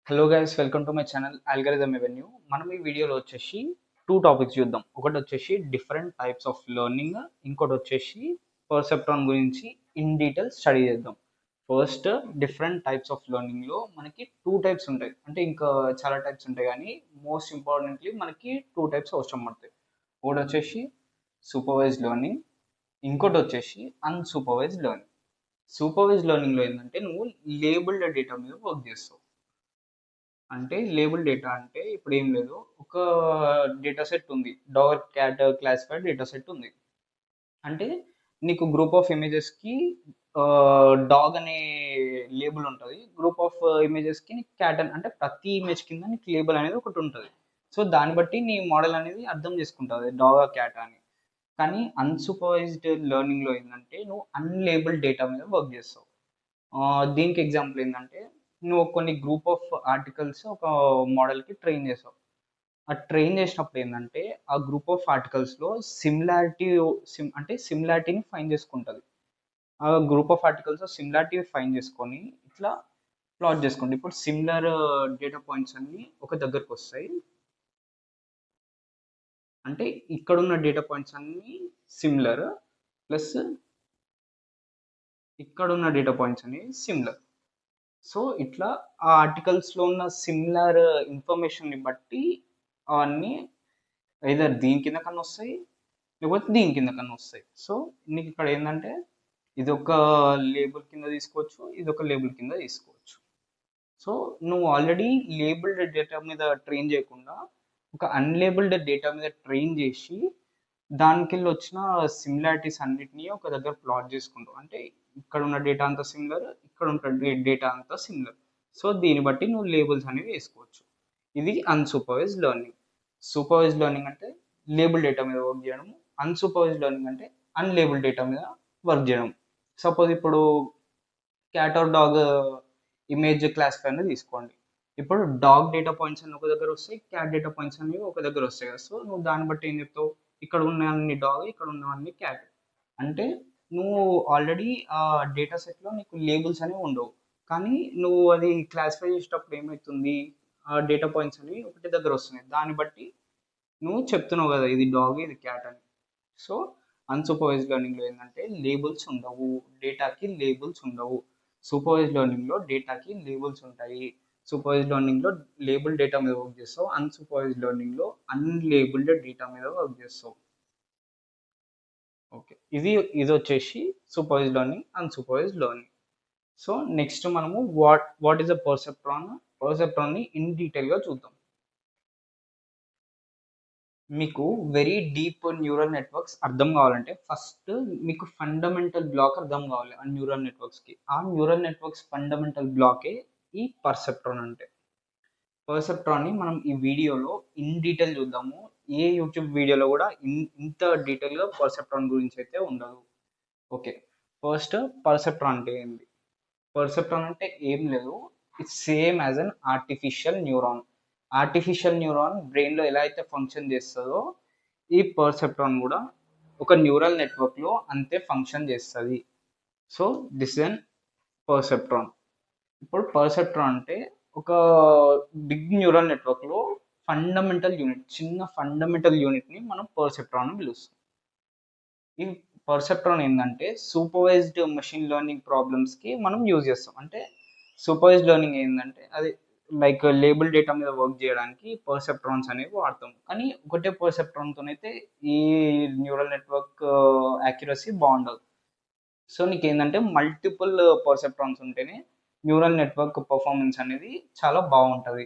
Hello guys, welcome to my channel algorithm avenue. మనం ఈ వీడియోలో వచ్చేసి టూ టాపిక్స్ చూద్దాం. ఒకటి వచ్చేసి డిఫరెంట్ టైప్స్ ఆఫ్ లెర్నింగ్, ఇంకోటి వచ్చేసి పర్సెప్ట్రాన్ గురించి ఇన్ డీటెయిల్ స్టడీ చేద్దాం. ఫస్ట్, డిఫరెంట్ టైప్స్ ఆఫ్ లెర్నింగ్లో మనకి టూ టైప్స్ ఉంటాయి. అంటే ఇంకా చాలా టైప్స్ ఉంటాయి, కానీ మోస్ట్ ఇంపార్టెంట్లీ మనకి టూ టైప్స్ అవసరం పడతాయి. ఒకటి వచ్చేసి సూపర్వైజ్డ్ లెర్నింగ్, ఇంకోటి వచ్చేసి అన్సూపర్వైజ్డ్ లెర్నింగ్. సూపర్వైజ్డ్ లెర్నింగ్లో ఏంటంటే నువ్వు లేబుల్డ్ డేటా మీద వర్క్ చేస్తావు. అంటే లేబుల్ డేటా అంటే ఇప్పుడు ఏం లేదు, ఒక డేటా సెట్ ఉంది, dog cat classified data set ఉంది. అంటే నీకు గ్రూప్ ఆఫ్ ఇమేజెస్కి డాగ్ అనే లేబుల్ ఉంటుంది, గ్రూప్ ఆఫ్ ఇమేజెస్కి నీకు క్యాట్ అని, అంటే ప్రతి ఇమేజ్ కింద నీకు లేబుల్ అనేది ఒకటి ఉంటుంది. సో దాన్ని బట్టి నీ మోడల్ అనేది అర్థం చేసుకుంటుంది డాగ్ క్యాట్ అని. కానీ అన్సూపర్వైజ్డ్ లెర్నింగ్లో ఏంటంటే నువ్వు అన్లేబుల్ డేటా మీద వర్క్ చేస్తావు. దీనికి ఎగ్జాంపుల్ ఏంటంటే నువ్వు కొన్ని గ్రూప్ ఆఫ్ ఆర్టికల్స్ ఒక మోడల్కి ట్రైన్ చేసావు. ఆ ట్రైన్ చేసినప్పుడు ఏంటంటే ఆ గ్రూప్ ఆఫ్ ఆర్టికల్స్లో సిమిలారిటీ అంటే సిమిలారిటీని ఫైన్ చేసుకుంటుంది. ఆ group of articles similarity fine చేసుకొని ఇట్లా ప్లాట్ చేసుకోండి. ఇప్పుడు సిమిలర్ డేటా పాయింట్స్ అన్ని ఒక దగ్గరకు వస్తాయి. అంటే ఇక్కడున్న డేటా పాయింట్స్ అన్ని సిమిలర్, ప్లస్ ఇక్కడున్న డేటా పాయింట్స్ అనేవి సిమిలర్. సో ఇట్లా ఆ ఆర్టికల్స్లో ఉన్న సిమిలర్ ఇన్ఫర్మేషన్ని బట్టి అవన్నీ ఐదర్ దీని కింద కన్నా వస్తాయి, లేకపోతే దీని కింద కన్నా వస్తాయి. సో నీకు ఇక్కడ ఏంటంటే ఇది ఒక లేబుల్ కింద తీసుకోవచ్చు, ఇది ఒక లేబుల్ కింద తీసుకోవచ్చు. సో నువ్వు ఆల్రెడీ లేబుల్డ్ డేటా మీద ట్రైన్ చేయకుండా ఒక అన్లేబుల్డ్ డేటా మీద ట్రైన్ చేసి దానికి వచ్చిన సిమిలారిటీస్ అన్నిటినీ ఒక దగ్గర ప్లాట్ చేసుకుంటావు. అంటే ఇక్కడ ఉన్న డేటా అంతా సిమిలర్, ఇక్కడ ఉన్న డేటా అంతా సిమిలర్. సో దీన్ని బట్టి నువ్వు లేబుల్స్ అనేవి వేసుకోవచ్చు. ఇది అన్సూపర్వైజ్డ్ లెర్నింగ్. సూపర్వైజ్డ్ లెర్నింగ్ అంటే లేబుల్ డేటా మీద వర్క్ చేయడం, అన్సూపర్వైజ్డ్ లెర్నింగ్ అంటే అన్లేబుల్ డేటా మీద వర్క్ చేయడం. సపోజ్ ఇప్పుడు cat or dog image classify అనేది తీసుకోండి. ఇప్పుడు డాగ్ డేటా పాయింట్స్ అన్ని ఒక దగ్గర వస్తాయి, క్యాట్ డేటా పాయింట్స్ అనేవి ఒక దగ్గర వస్తాయి కదా. సో నువ్వు దాన్ని బట్టి ఏం చెప్తావు, ఇక్కడ ఉన్న అన్ని డాగ్, ఇక్కడ ఉన్న అన్ని క్యాట్. అంటే నువ్వు ఆల్రెడీ ఆ డేటా సెట్లో నీకు లేబుల్స్ అనేవి ఉండవు, కానీ నువ్వు అది క్లాసిఫై చేసేటప్పుడు ఏమవుతుంది, ఆ డేటా పాయింట్స్ అనేవి ఒకటి దగ్గర వస్తున్నాయి. దాన్ని బట్టి నువ్వు చెప్తున్నావు కదా ఇది డాగ్ ఇది క్యాట్ అని. సో అన్సూపర్వైజ్డ్ లెర్నింగ్లో ఏంటంటే లేబుల్స్ ఉండవు, డేటాకి లేబుల్స్ ఉండవు. సూపర్వైజ్డ్ లెర్నింగ్లో డేటాకి లేబుల్స్ ఉంటాయి. సూపర్వైజ్డ్ లెర్నింగ్లో లేబుల్ డేటా మీద వర్క్ చేస్తావు, అన్సూపర్వైజ్డ్ లెర్నింగ్లో అన్లేబుల్డ్ డేటా మీద వర్క్ చేస్తావు. ఓకే, ఇది వచ్చేసి supervised learning, unsupervised learning. So next మనము వాట్ ఈస్ అ పర్సెప్ట్రాన్. పర్సెప్ట్రాన్ని ఇన్ డీటెయిల్గా చూద్దాం. మీకు వెరీ డీప్ న్యూరల్ నెట్వర్క్స్ అర్థం కావాలంటే ఫస్ట్ మీకు ఫండమెంటల్ బ్లాక్ అర్థం కావాలి ఆ న్యూరల్ నెట్వర్క్స్కి. ఆ న్యూరల్ నెట్వర్క్స్ ఫండమెంటల్ బ్లాకే ఈ పర్సెప్ట్రాన్ అంటే. పర్సెప్ట్రాన్ని మనం ఈ వీడియోలో ఇన్ డీటెయిల్ చూద్దాము. ఏ యూట్యూబ్ వీడియోలో కూడా ఇంత డీటెయిల్గా పర్సెప్ట్రాన్ గురించి అయితే ఉండదు. ఓకే, ఫస్ట్ పర్సెప్ట్రాన్ అంటే ఏంటి? పర్సెప్ట్రాన్ అంటే ఏం లేదు, it's same as an artificial neuron. Artificial neuron బ్రెయిన్లో ఎలా అయితే ఫంక్షన్ చేస్తుందో ఈ పర్సెప్ట్రాన్ కూడా ఒక న్యూరల్ నెట్వర్క్లో అంతే ఫంక్షన్ చేస్తుంది. So this is an perceptron. ఇప్పుడు పర్సెప్ట్రాన్ అంటే ఒక బిగ్ న్యూరల్ నెట్వర్క్లో ఫండమెంటల్ యూనిట్, చిన్న ఫండమెంటల్ యూనిట్ని మనం పర్సెప్ట్రాన్ అని పిలుస్తాం. ఈ పర్సెప్ట్రాన్ ఏంటంటే సూపర్వైజ్డ్ మెషిన్ లెర్నింగ్ ప్రాబ్లమ్స్కి మనం యూజ్ చేస్తాం. అంటే సూపర్వైజ్డ్ లెర్నింగ్ ఏంటంటే అది లైక్ లేబుల్ డేటా మీద వర్క్ చేయడానికి పర్సెప్ట్రాన్స్ అనేవి వాడతాం. కానీ ఒకటే పర్సెప్ట్రాన్తో అయితే ఈ న్యూరల్ నెట్వర్క్ యాక్యురసీ బాగుండదు. సో నీకు ఏంటంటే మల్టిపుల్ పర్సెప్ట్రాన్స్ ఉంటేనే న్యూరల్ నెట్వర్క్ పర్ఫార్మెన్స్ అనేది చాలా బాగుంటుంది.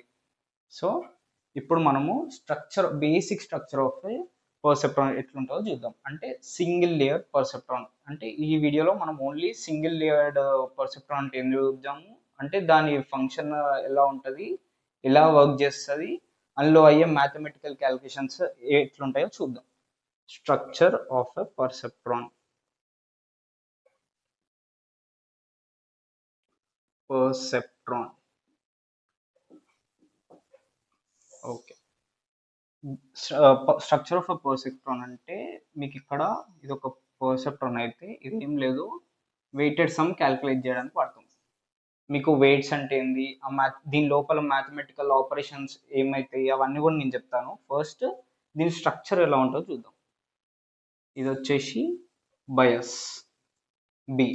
సో ఇప్పుడు మనము బేసిక్ స్ట్రక్చర్ ఆఫ్ పర్సెప్ట్రాన్ ఎట్లుంటుందో చూద్దాం. అంటే సింగిల్ లేయర్ పర్సెప్ట్రాన్. అంటే ఈ వీడియోలో మనం ఓన్లీ సింగిల్ లేయర్డ్ పర్సెప్ట్రాన్ అంటే ఏం చూద్దాము, అంటే దాని ఫంక్షన్ ఎలా ఉంటుంది, ఎలా వర్క్ చేస్తుంది, అందులో అయ్యే మ్యాథమెటికల్ క్యాలిక్యులేషన్స్ ఎట్లుంటాయో చూద్దాం. Structure of a perceptron. Perceptron. Okay, structure of a perceptron అంటే మీకు ఇక్కడ ఇది ఒక పర్సెప్ట్రాన్ అయితే ఇది ఏం లేదు, వెయిటెడ్ సమ్ క్యాలిక్యులేట్ చేయడానికి వాడతాం. మీకు వెయిట్స్ అంటే ఏంది, ఆ దీని లోపల మ్యాథమెటికల్ ఆపరేషన్స్ ఏమైతాయి అవన్నీ కూడా నేను చెప్తాను. ఫస్ట్ దీని స్ట్రక్చర్ ఎలా ఉంటుందో చూద్దాం. ఇది వచ్చేసి బయస్ బి,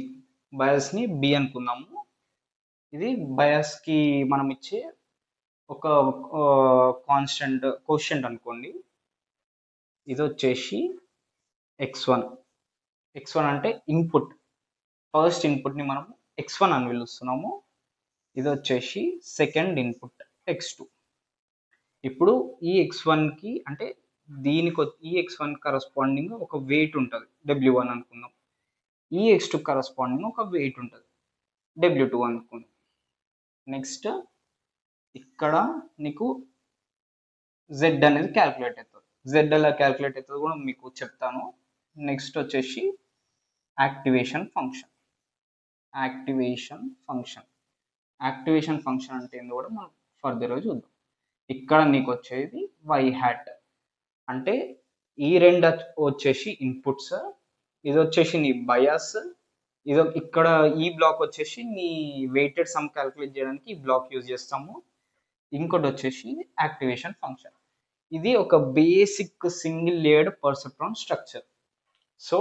బయస్ని బి అనుకుందాము. ఇది బయస్కి మనం ఇచ్చే ఒక కాన్స్టెంట్ కోషంట్ అనుకోండి. ఇది వచ్చేసి x1. x1 అంటే ఇన్పుట్, ఫస్ట్ ఇన్పుట్ని మనం x1 అని పిలుస్తున్నాము. ఇది వచ్చేసి సెకండ్ ఇన్పుట్ x2. ఇప్పుడు ఈ x1కి అంటే దీనికి ఈ x1 కరస్పాండింగ్ ఒక వెయిట్ ఉంటుంది w1 అనుకుందాం. ఈ x2 కరస్పాండింగ్ ఒక వెయిట్ ఉంటుంది w2 అనుకుందాం. నెక్స్ట్ ఇక్కడ నీకు z అనేది క్యాల్కులేట్ అవుతుంది. z ఎలా క్యాల్కులేట్ అవుతుంది కూడా మీకు చెప్తాను. నెక్స్ట్ వచ్చేసి యాక్టివేషన్ ఫంక్షన్. యాక్టివేషన్ ఫంక్షన్ అంటే ఏందో కూడా మనం ఫర్దర్గా చూద్దాం. ఇక్కడ నీకు వచ్చేది y హ్యాట్ అంటే ఈ రెండు వచ్చేసి ఇన్పుట్స్, ఇది వచ్చేసి నీ బయాస్, ఇది ఇక్కడ ఈ బ్లాక్ వచ్చేసి నీ వెయిటెడ్ సమ్ క్యాల్కులేట్ చేయడానికి ఈ బ్లాక్ యూజ్ చేస్తాము. ఇంకోటి వచ్చేసి యాక్టివేషన్ ఫంక్షన్. ఇది ఒక basic single layered perceptron structure. So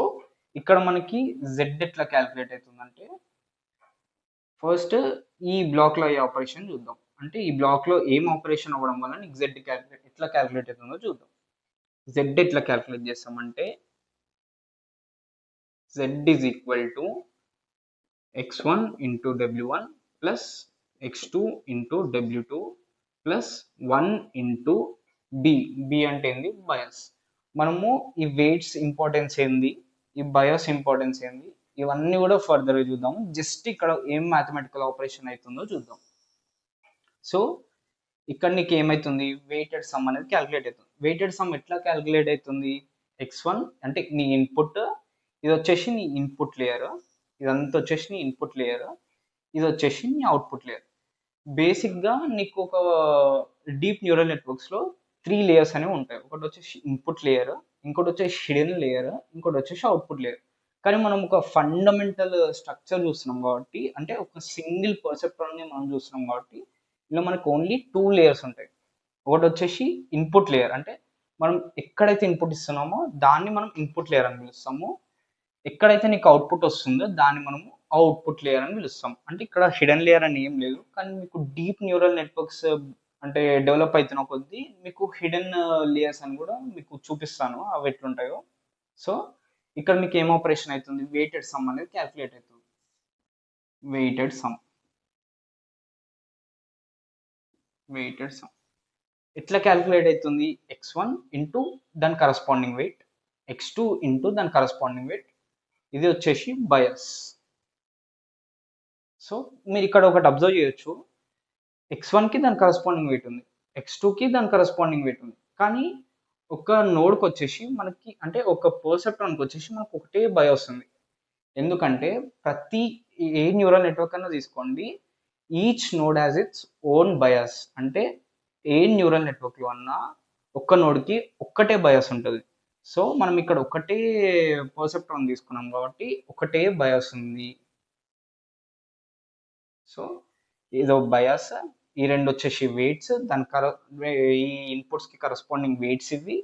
ఇక్కడ మనకి z ఎట్లా క్యాల్కులేట్ అవుతుందంటే ఫస్ట్ ఈ బ్లాక్లో అయ్యే ఆపరేషన్ చూద్దాం. అంటే ఈ బ్లాక్లో ఏం ఆపరేషన్ అవ్వడం వల్ల నీకు z ఎట్లా క్యాల్కులేట్ అవుతుందో చూద్దాం. z ఎట్లా క్యాల్కులేట్ చేస్తామంటే z is equal to x1 into w1 plus x2 into w2 plus 1 into b అంటే ఏంది బయాస్. మనము ఈ వెయిట్స్ ఇంపార్టెన్స్ ఏంది, ఈ బయాస్ ఇంపార్టెన్స్ ఏంది, ఇవన్నీ కూడా ఫర్దర్గా చూద్దాము. జస్ట్ ఇక్కడ ఏం మ్యాథమెటికల్ ఆపరేషన్ అవుతుందో చూద్దాం. సో ఇక్కడ నీకు ఏమవుతుంది, వెయిటెడ్ సమ్ అనేది క్యాల్కులేట్ అవుతుంది. వెయిటెడ్ సమ్ ఎట్లా క్యాల్కులేట్ అవుతుంది, x1 అంటే నీ ఇన్పుట్, ఇది వచ్చేసి నీ ఇన్పుట్ లేయర్, ఇదంతా వచ్చేసి నీ ఇన్పుట్ లేయర్, ఇది వచ్చేసి నీ అవుట్పుట్ లేయర్. బేసిక్గా నీకు ఒక డీప్ న్యూరల్ నెట్వర్క్స్లో 3 లేయర్స్ అనేవి ఉంటాయి. ఒకటి వచ్చేసి ఇన్పుట్ లేయర్, ఇంకోటి వచ్చేసి హిడెన్ లేయర్, ఇంకోటి వచ్చేసి అవుట్పుట్ లేయర్. కానీ మనం ఒక ఫండమెంటల్ స్ట్రక్చర్ చూస్తున్నాం కాబట్టి, అంటే ఒక సింగిల్ పర్సెప్ట్రాన్ని మనం చూస్తున్నాం కాబట్టి ఇలా మనకు ఓన్లీ 2 లేయర్స్ ఉంటాయి. ఒకటి వచ్చేసి ఇన్పుట్ లేయర్, అంటే మనం ఎక్కడైతే ఇన్పుట్ ఇస్తున్నామో దాన్ని మనం ఇన్పుట్ లేయర్ అని పిలుస్తాము. ఎక్కడైతే నీకు అవుట్పుట్ వస్తుందో దాన్ని మనము అవుట్పుట్ లేయర్ అని పిలుస్తాం. అంటే ఇక్కడ హిడెన్ లేయర్ అని ఏం లేదు, కానీ మీకు డీప్ న్యూరల్ నెట్వర్క్స్ అంటే డెవలప్ అవుతున్న కొద్దీ మీకు హిడెన్ లేయర్స్ అని కూడా మీకు చూపిస్తాను అవి ఎట్లుంటాయో. సో ఇక్కడ మీకు ఏం ఆపరేషన్ అవుతుంది, వెయిటెడ్ సమ్ అనేది క్యాల్కులేట్ అవుతుంది. వెయిటెడ్ సమ్ ఎట్లా క్యాల్కులేట్ అవుతుంది, x1 ఇంటూ దాని కరస్పాండింగ్ వెయిట్, x2 ఇంటూ దాని కరస్పాండింగ్ వెయిట్, ఇది వచ్చేసి బయాస్. సో మీరు ఇక్కడ ఒకటి అబ్జర్వ్ చేయొచ్చు, x1కి దాని కరస్పాండింగ్ వెయిట్ ఉంది, x2కి దాని కరస్పాండింగ్ వెయిట్ ఉంది, కానీ ఒక నోడ్కి వచ్చేసి మనకి అంటే ఒక పర్సెప్ట్రాన్కి వచ్చేసి మనకు ఒకటే బయాస్ ఉంది. ఎందుకంటే ప్రతి ఏ న్యూరల్ నెట్వర్క్ అన్నా తీసుకోండి, each node has its own bias. అంటే ఏ న్యూరల్ నెట్వర్క్లో అన్నా ఒక్క నోడ్కి ఒక్కటే బయాస్ ఉంటుంది. సో మనం ఇక్కడ ఒకటే పర్సెప్ట్రాన్ తీసుకున్నాం కాబట్టి ఒకటే బయాస్ ఉంది. సో ఇదో బయాస్, ఈ రెండు వచ్చేసి వెయిట్స్, ఈ ఇన్పుట్స్కి కరస్పాండింగ్ వెయిట్స్ ఇవి,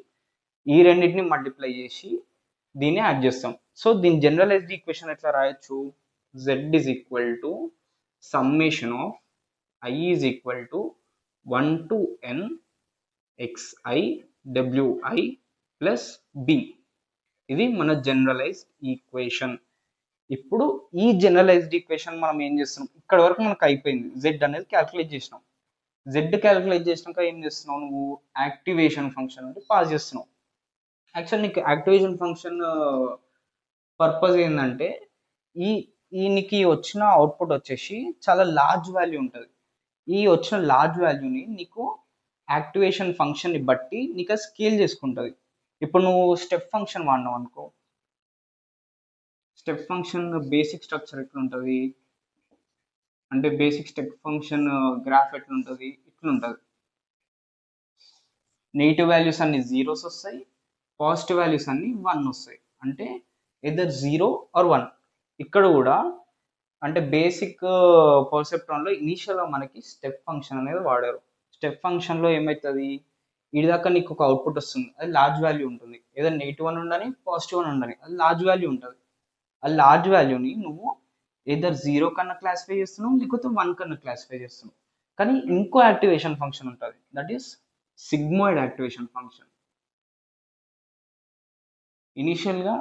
ఈ రెండింటిని మల్టిప్లై చేసి దీన్ని యాడ్ చేస్తాం. సో దీని జనరలైజ్డ్ ఈక్వేషన్ ఎట్లా రాయొచ్చు, z is equal to summation of i is equal to 1 to n xi wi plus b. ఇది మన జనరలైజ్డ్ ఈక్వేషన్. ఇప్పుడు ఈ జనరలైజ్డ్ ఈక్వేషన్ మనం ఏం చేస్తున్నాం, ఇక్కడ వరకు మనకు అయిపోయింది, z అనేది క్యాల్కులేట్ చేసినాం. z క్యాల్కులేట్ చేసినాక ఏం చేస్తున్నావు, నువ్వు యాక్టివేషన్ ఫంక్షన్ అంటే పాస్ చేస్తున్నావు. యాక్చువల్ నీకు యాక్టివేషన్ ఫంక్షన్ పర్పస్ ఏంటంటే నీకు వచ్చిన అవుట్పుట్ వచ్చేసి చాలా లార్జ్ వాల్యూ ఉంటుంది. ఈ వచ్చిన లార్జ్ వాల్యూని నీకు యాక్టివేషన్ ఫంక్షన్ని బట్టి నీకు స్కేల్ చేసుకుంటుంది. ఇప్పుడు నువ్వు స్టెప్ ఫంక్షన్ వాడినావు అనుకో, స్టెప్ ఫంక్షన్ బేసిక్ స్ట్రక్చర్ ఎట్లుంటుంది అంటే బేసిక్ స్టెప్ ఫంక్షన్ గ్రాఫ్ ఎట్లుంటుంది, ఇట్లుంటుంది. నెగిటివ్ వాల్యూస్ అన్ని జీరోస్ వస్తాయి, పాజిటివ్ వాల్యూస్ అన్ని 1 వస్తాయి. అంటే ఎదర్ 0 or 1. ఇక్కడ కూడా అంటే బేసిక్ పర్సెప్ట్రాన్లో ఇనీషియల్గా మనకి స్టెప్ ఫంక్షన్ అనేది వాడారు. స్టెప్ ఫంక్షన్లో ఏమవుతుంది, ఇదిదాకా నీకు ఒక అవుట్పుట్ వస్తుంది, అది లార్జ్ వాల్యూ ఉంటుంది, ఏదో నెగిటివ్ అని ఉండని పాజిటివ్ అని ఉండని, అది లార్జ్ వాల్యూ ఉంటుంది. ఆ లార్జ్ వాల్యూని నువ్వు ఏదర్ 0 కన్నా క్లాసిఫై చేస్తున్నావు, లేకపోతే 1 కన్నా క్లాసిఫై చేస్తున్నావు. కానీ ఇంకో యాక్టివేషన్ ఫంక్షన్ ఉంటుంది, that is sigmoid activation function. ఇనీషియల్గా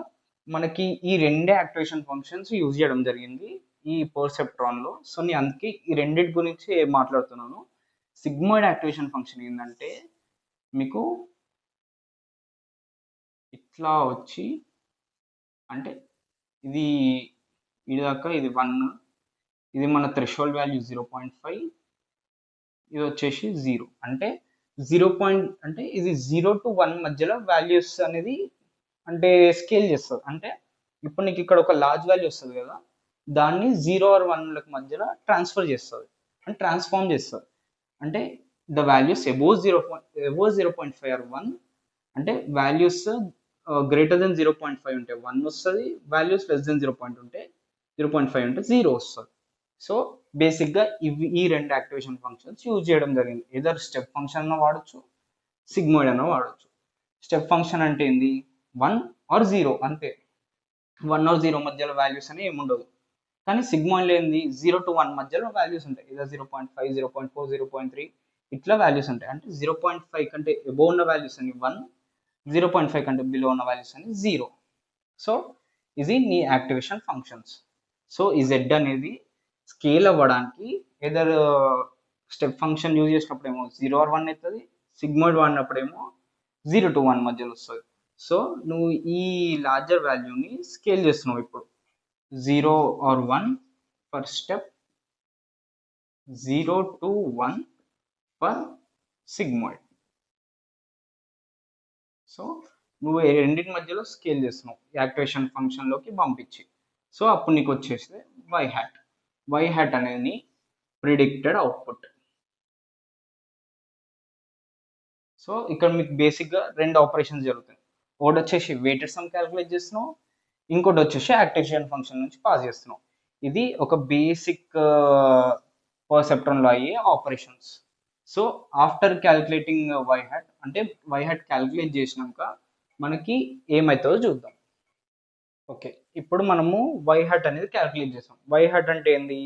మనకి ఈ రెండే యాక్టివేషన్ ఫంక్షన్స్ యూజ్ చేయడం జరిగింది ఈ పర్సెప్ట్రాన్లో. సో నేను అందుకే ఈ రెండింటి గురించి మాట్లాడుతున్నాను. సిగ్మాయిడ్ యాక్టివేషన్ ఫంక్షన్ ఏంటంటే మీకు ఇట్లా వచ్చి, అంటే ఇది దాకా ఇది 1, ఇది మన థ్రెషోల్డ్ వాల్యూ 0.5, ఇది వచ్చేసి 0. అంటే 0 అంటే ఇది 0 to 1 మధ్యలో వాల్యూస్ అనేది అంటే స్కేల్ చేస్తుంది. అంటే ఇప్పుడు నీకు ఇక్కడ ఒక లార్జ్ వాల్యూ వస్తుంది కదా, దాన్ని 0 or 1 మధ్యలో ట్రాన్స్ఫర్ చేస్తుంది, అంటే ట్రాన్స్ఫార్మ్ చేస్తుంది. అంటే ద వాల్యూస్ అబోవ్ 0.5 or 1, అంటే వాల్యూస్ గ్రేటర్ దెన్ 0.5 ఉంటే 1 వస్తుంది, వాల్యూస్ లెస్ దెన్ 0.5 ఉంటే 0 వస్తుంది. సో బేసిక్గా ఈ రెండు యాక్టివేషన్ ఫంక్షన్స్ యూజ్ చేయడం జరిగింది. ఏదర్ స్టెప్ ఫంక్షన్ అన్న వాడచ్చు, సిగ్మాయిడ్ అన్న వాడచ్చు. స్టెప్ ఫంక్షన్ అంటే ఏంది, 1 or 0 అంతే, 1 or 0 మధ్యలో వాల్యూస్ అని ఏముండదు. కానీ సిగ్మాయిడ్లో ఏంది, 0 to 1 మధ్యలో వాల్యూస్ ఉంటాయి, ఏదో 0.5, 0.4, 0.3 ఇట్లా వాల్యూస్ ఉంటాయి. అంటే 0.5 కంటే ఎబోవ్ ఉన్న వాల్యూస్ అని 1, 0.5 కంటే బిలో ఉన్న వాల్యూస్ అని 0. సో ఇది నీ యాక్టివేషన్ ఫంక్షన్స్. సో ఈ Z అనేది స్కేల్ అవ్వడానికి ఏదర్ స్టెప్ ఫంక్షన్ యూజ్ చేసినప్పుడు ఏమో 0 or 1 అవుతుంది, సిగ్మాయిడ్ వాడినప్పుడేమో 0 to 1 మధ్యలో వస్తుంది. సో నువ్వు ఈ లార్జర్ వాల్యూని స్కేల్ చేస్తున్నావు ఇప్పుడు, 0 or 1 for step, 0 to 1 for sigmoid. So నువ్వు రెండింటి మధ్యలో స్కేల్ చేస్తున్నావు యాక్టివేషన్ ఫంక్షన్లోకి పంపించి. సో అప్పుడు నీకు వచ్చేసి వై హ్యాట్ అనేది ప్రిడిక్టెడ్ అవుట్పుట్. సో ఇక్కడ మీకు బేసిక్గా రెండు ఆపరేషన్స్ జరుగుతాయి. ఒకటి వచ్చేసి వెయిటెడ్ సమ్ క్యాలిక్యులేట్ చేస్తున్నావు, ఇంకోటి వచ్చేసి యాక్టివేషన్ ఫంక్షన్ నుంచి పాస్ చేస్తున్నావు. ఇది ఒక బేసిక్ పర్సెప్ట్రాన్లో అయ్యే operations. So after calculating y hat, అంటే వై హ్యాట్ క్యాలిక్యులేట్ చేసినాక మనకి ఏమవుతుందో చూద్దాం. ఓకే, ఇప్పుడు మనము వై హ్యాట్ అనేది క్యాలిక్యులేట్ చేసాం. వై హ్యాట్ అంటే ఏంది,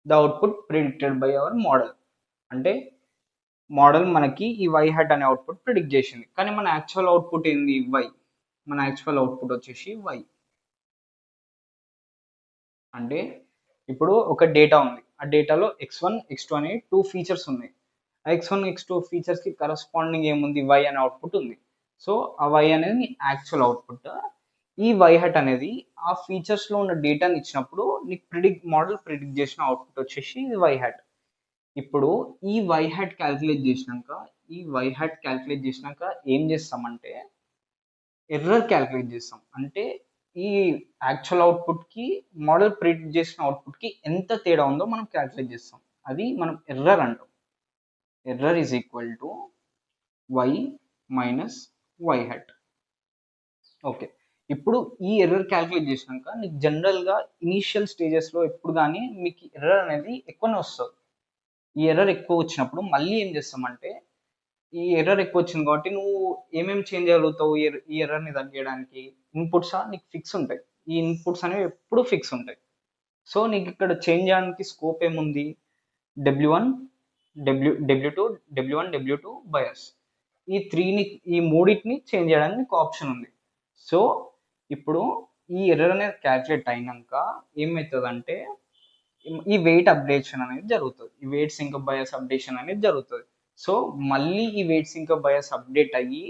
the output predicted by our model. అంటే మోడల్ మనకి ఈ వై హ్యాట్ అనే అవుట్పుట్ ప్రిడిక్ట్ చేసింది, కానీ మన యాక్చువల్ అవుట్పుట్ ఏంది, వై. మన యాక్చువల్ అవుట్పుట్ వచ్చేసి వై. అంటే ఇప్పుడు ఒక డేటా ఉంది, ఆ డేటాలో x1, x2 అనే 2 ఫీచర్స్ ఉన్నాయి. ఆ x1, x2 ఫీచర్స్కి కరస్పాండింగ్ ఏముంది, వై అనే అవుట్పుట్ ఉంది. సో ఆ వై అనేది యాక్చువల్ అవుట్పుట్. ఈ వై హ్యాట్ అనేది ఆ ఫీచర్స్లో ఉన్న డేటాని ఇచ్చినప్పుడు నీకు మోడల్ ప్రిడిక్ట్ చేసిన అవుట్పుట్ వచ్చేసి ఇది వై హ్యాట్. ఇప్పుడు ఈ వై హ్యాట్ క్యాలిక్యులేట్ చేసినాక ఏం చేస్తామంటే ఎర్రర్ క్యాలిక్యులేట్ చేస్తాం. అంటే ఈ యాక్చువల్ అవుట్పుట్కి మోడల్ ప్రిడిక్ట్ చేసిన అవుట్పుట్కి ఎంత తేడా ఉందో మనం క్యాలిక్యులేట్ చేస్తాం, అది మనం ఎర్రర్ అంటాం. Error is equal to y minus y hat. Okay, ఇప్పుడు ఈ ఎర్రర్ క్యాలిక్యులేట్ చేసినాక నీకు జనరల్గా ఇనీషియల్ స్టేజెస్లో ఎప్పుడు కానీ మీకు ఎర్రర్ అనేది ఎక్కువనే వస్తుంది. ఈ ఎర్రర్ ఎక్కువ వచ్చినప్పుడు మళ్ళీ ఏం చేస్తామంటే, ఈ ఎర్రర్ ఎక్కువ వచ్చింది కాబట్టి నువ్వు ఏమేమి చేంజ్ చేయగలుగుతావు ఈ ఎర్రర్ని తగ్గించడానికి, ఇన్పుట్స్ నీకు ఫిక్స్ ఉంటాయి. ఈ ఇన్పుట్స్ అనేవి ఎప్పుడు ఫిక్స్ ఉంటాయి. సో నీకు ఇక్కడ చేంజ్ చేయడానికి స్కోప్ ఏముంది, W1, W2, W1, W2 bias, ఈ మూడింటిని చేంజ్ చేయడానికి నీకు ఆప్షన్ ఉంది. సో ఇప్పుడు ఈ ఎర్రర్ అనేది క్యాల్కులేట్ అయినాక ఏమవుతుందంటే ఈ వెయిట్ అప్డేషన్ అనేది జరుగుతుంది, ఈ వెయిట్ సింకప్ బయాస్ అప్డేషన్ అనేది జరుగుతుంది. సో మళ్ళీ ఈ వెయిట్ సింకప్ బయాస్ అప్డేట్ అయ్యి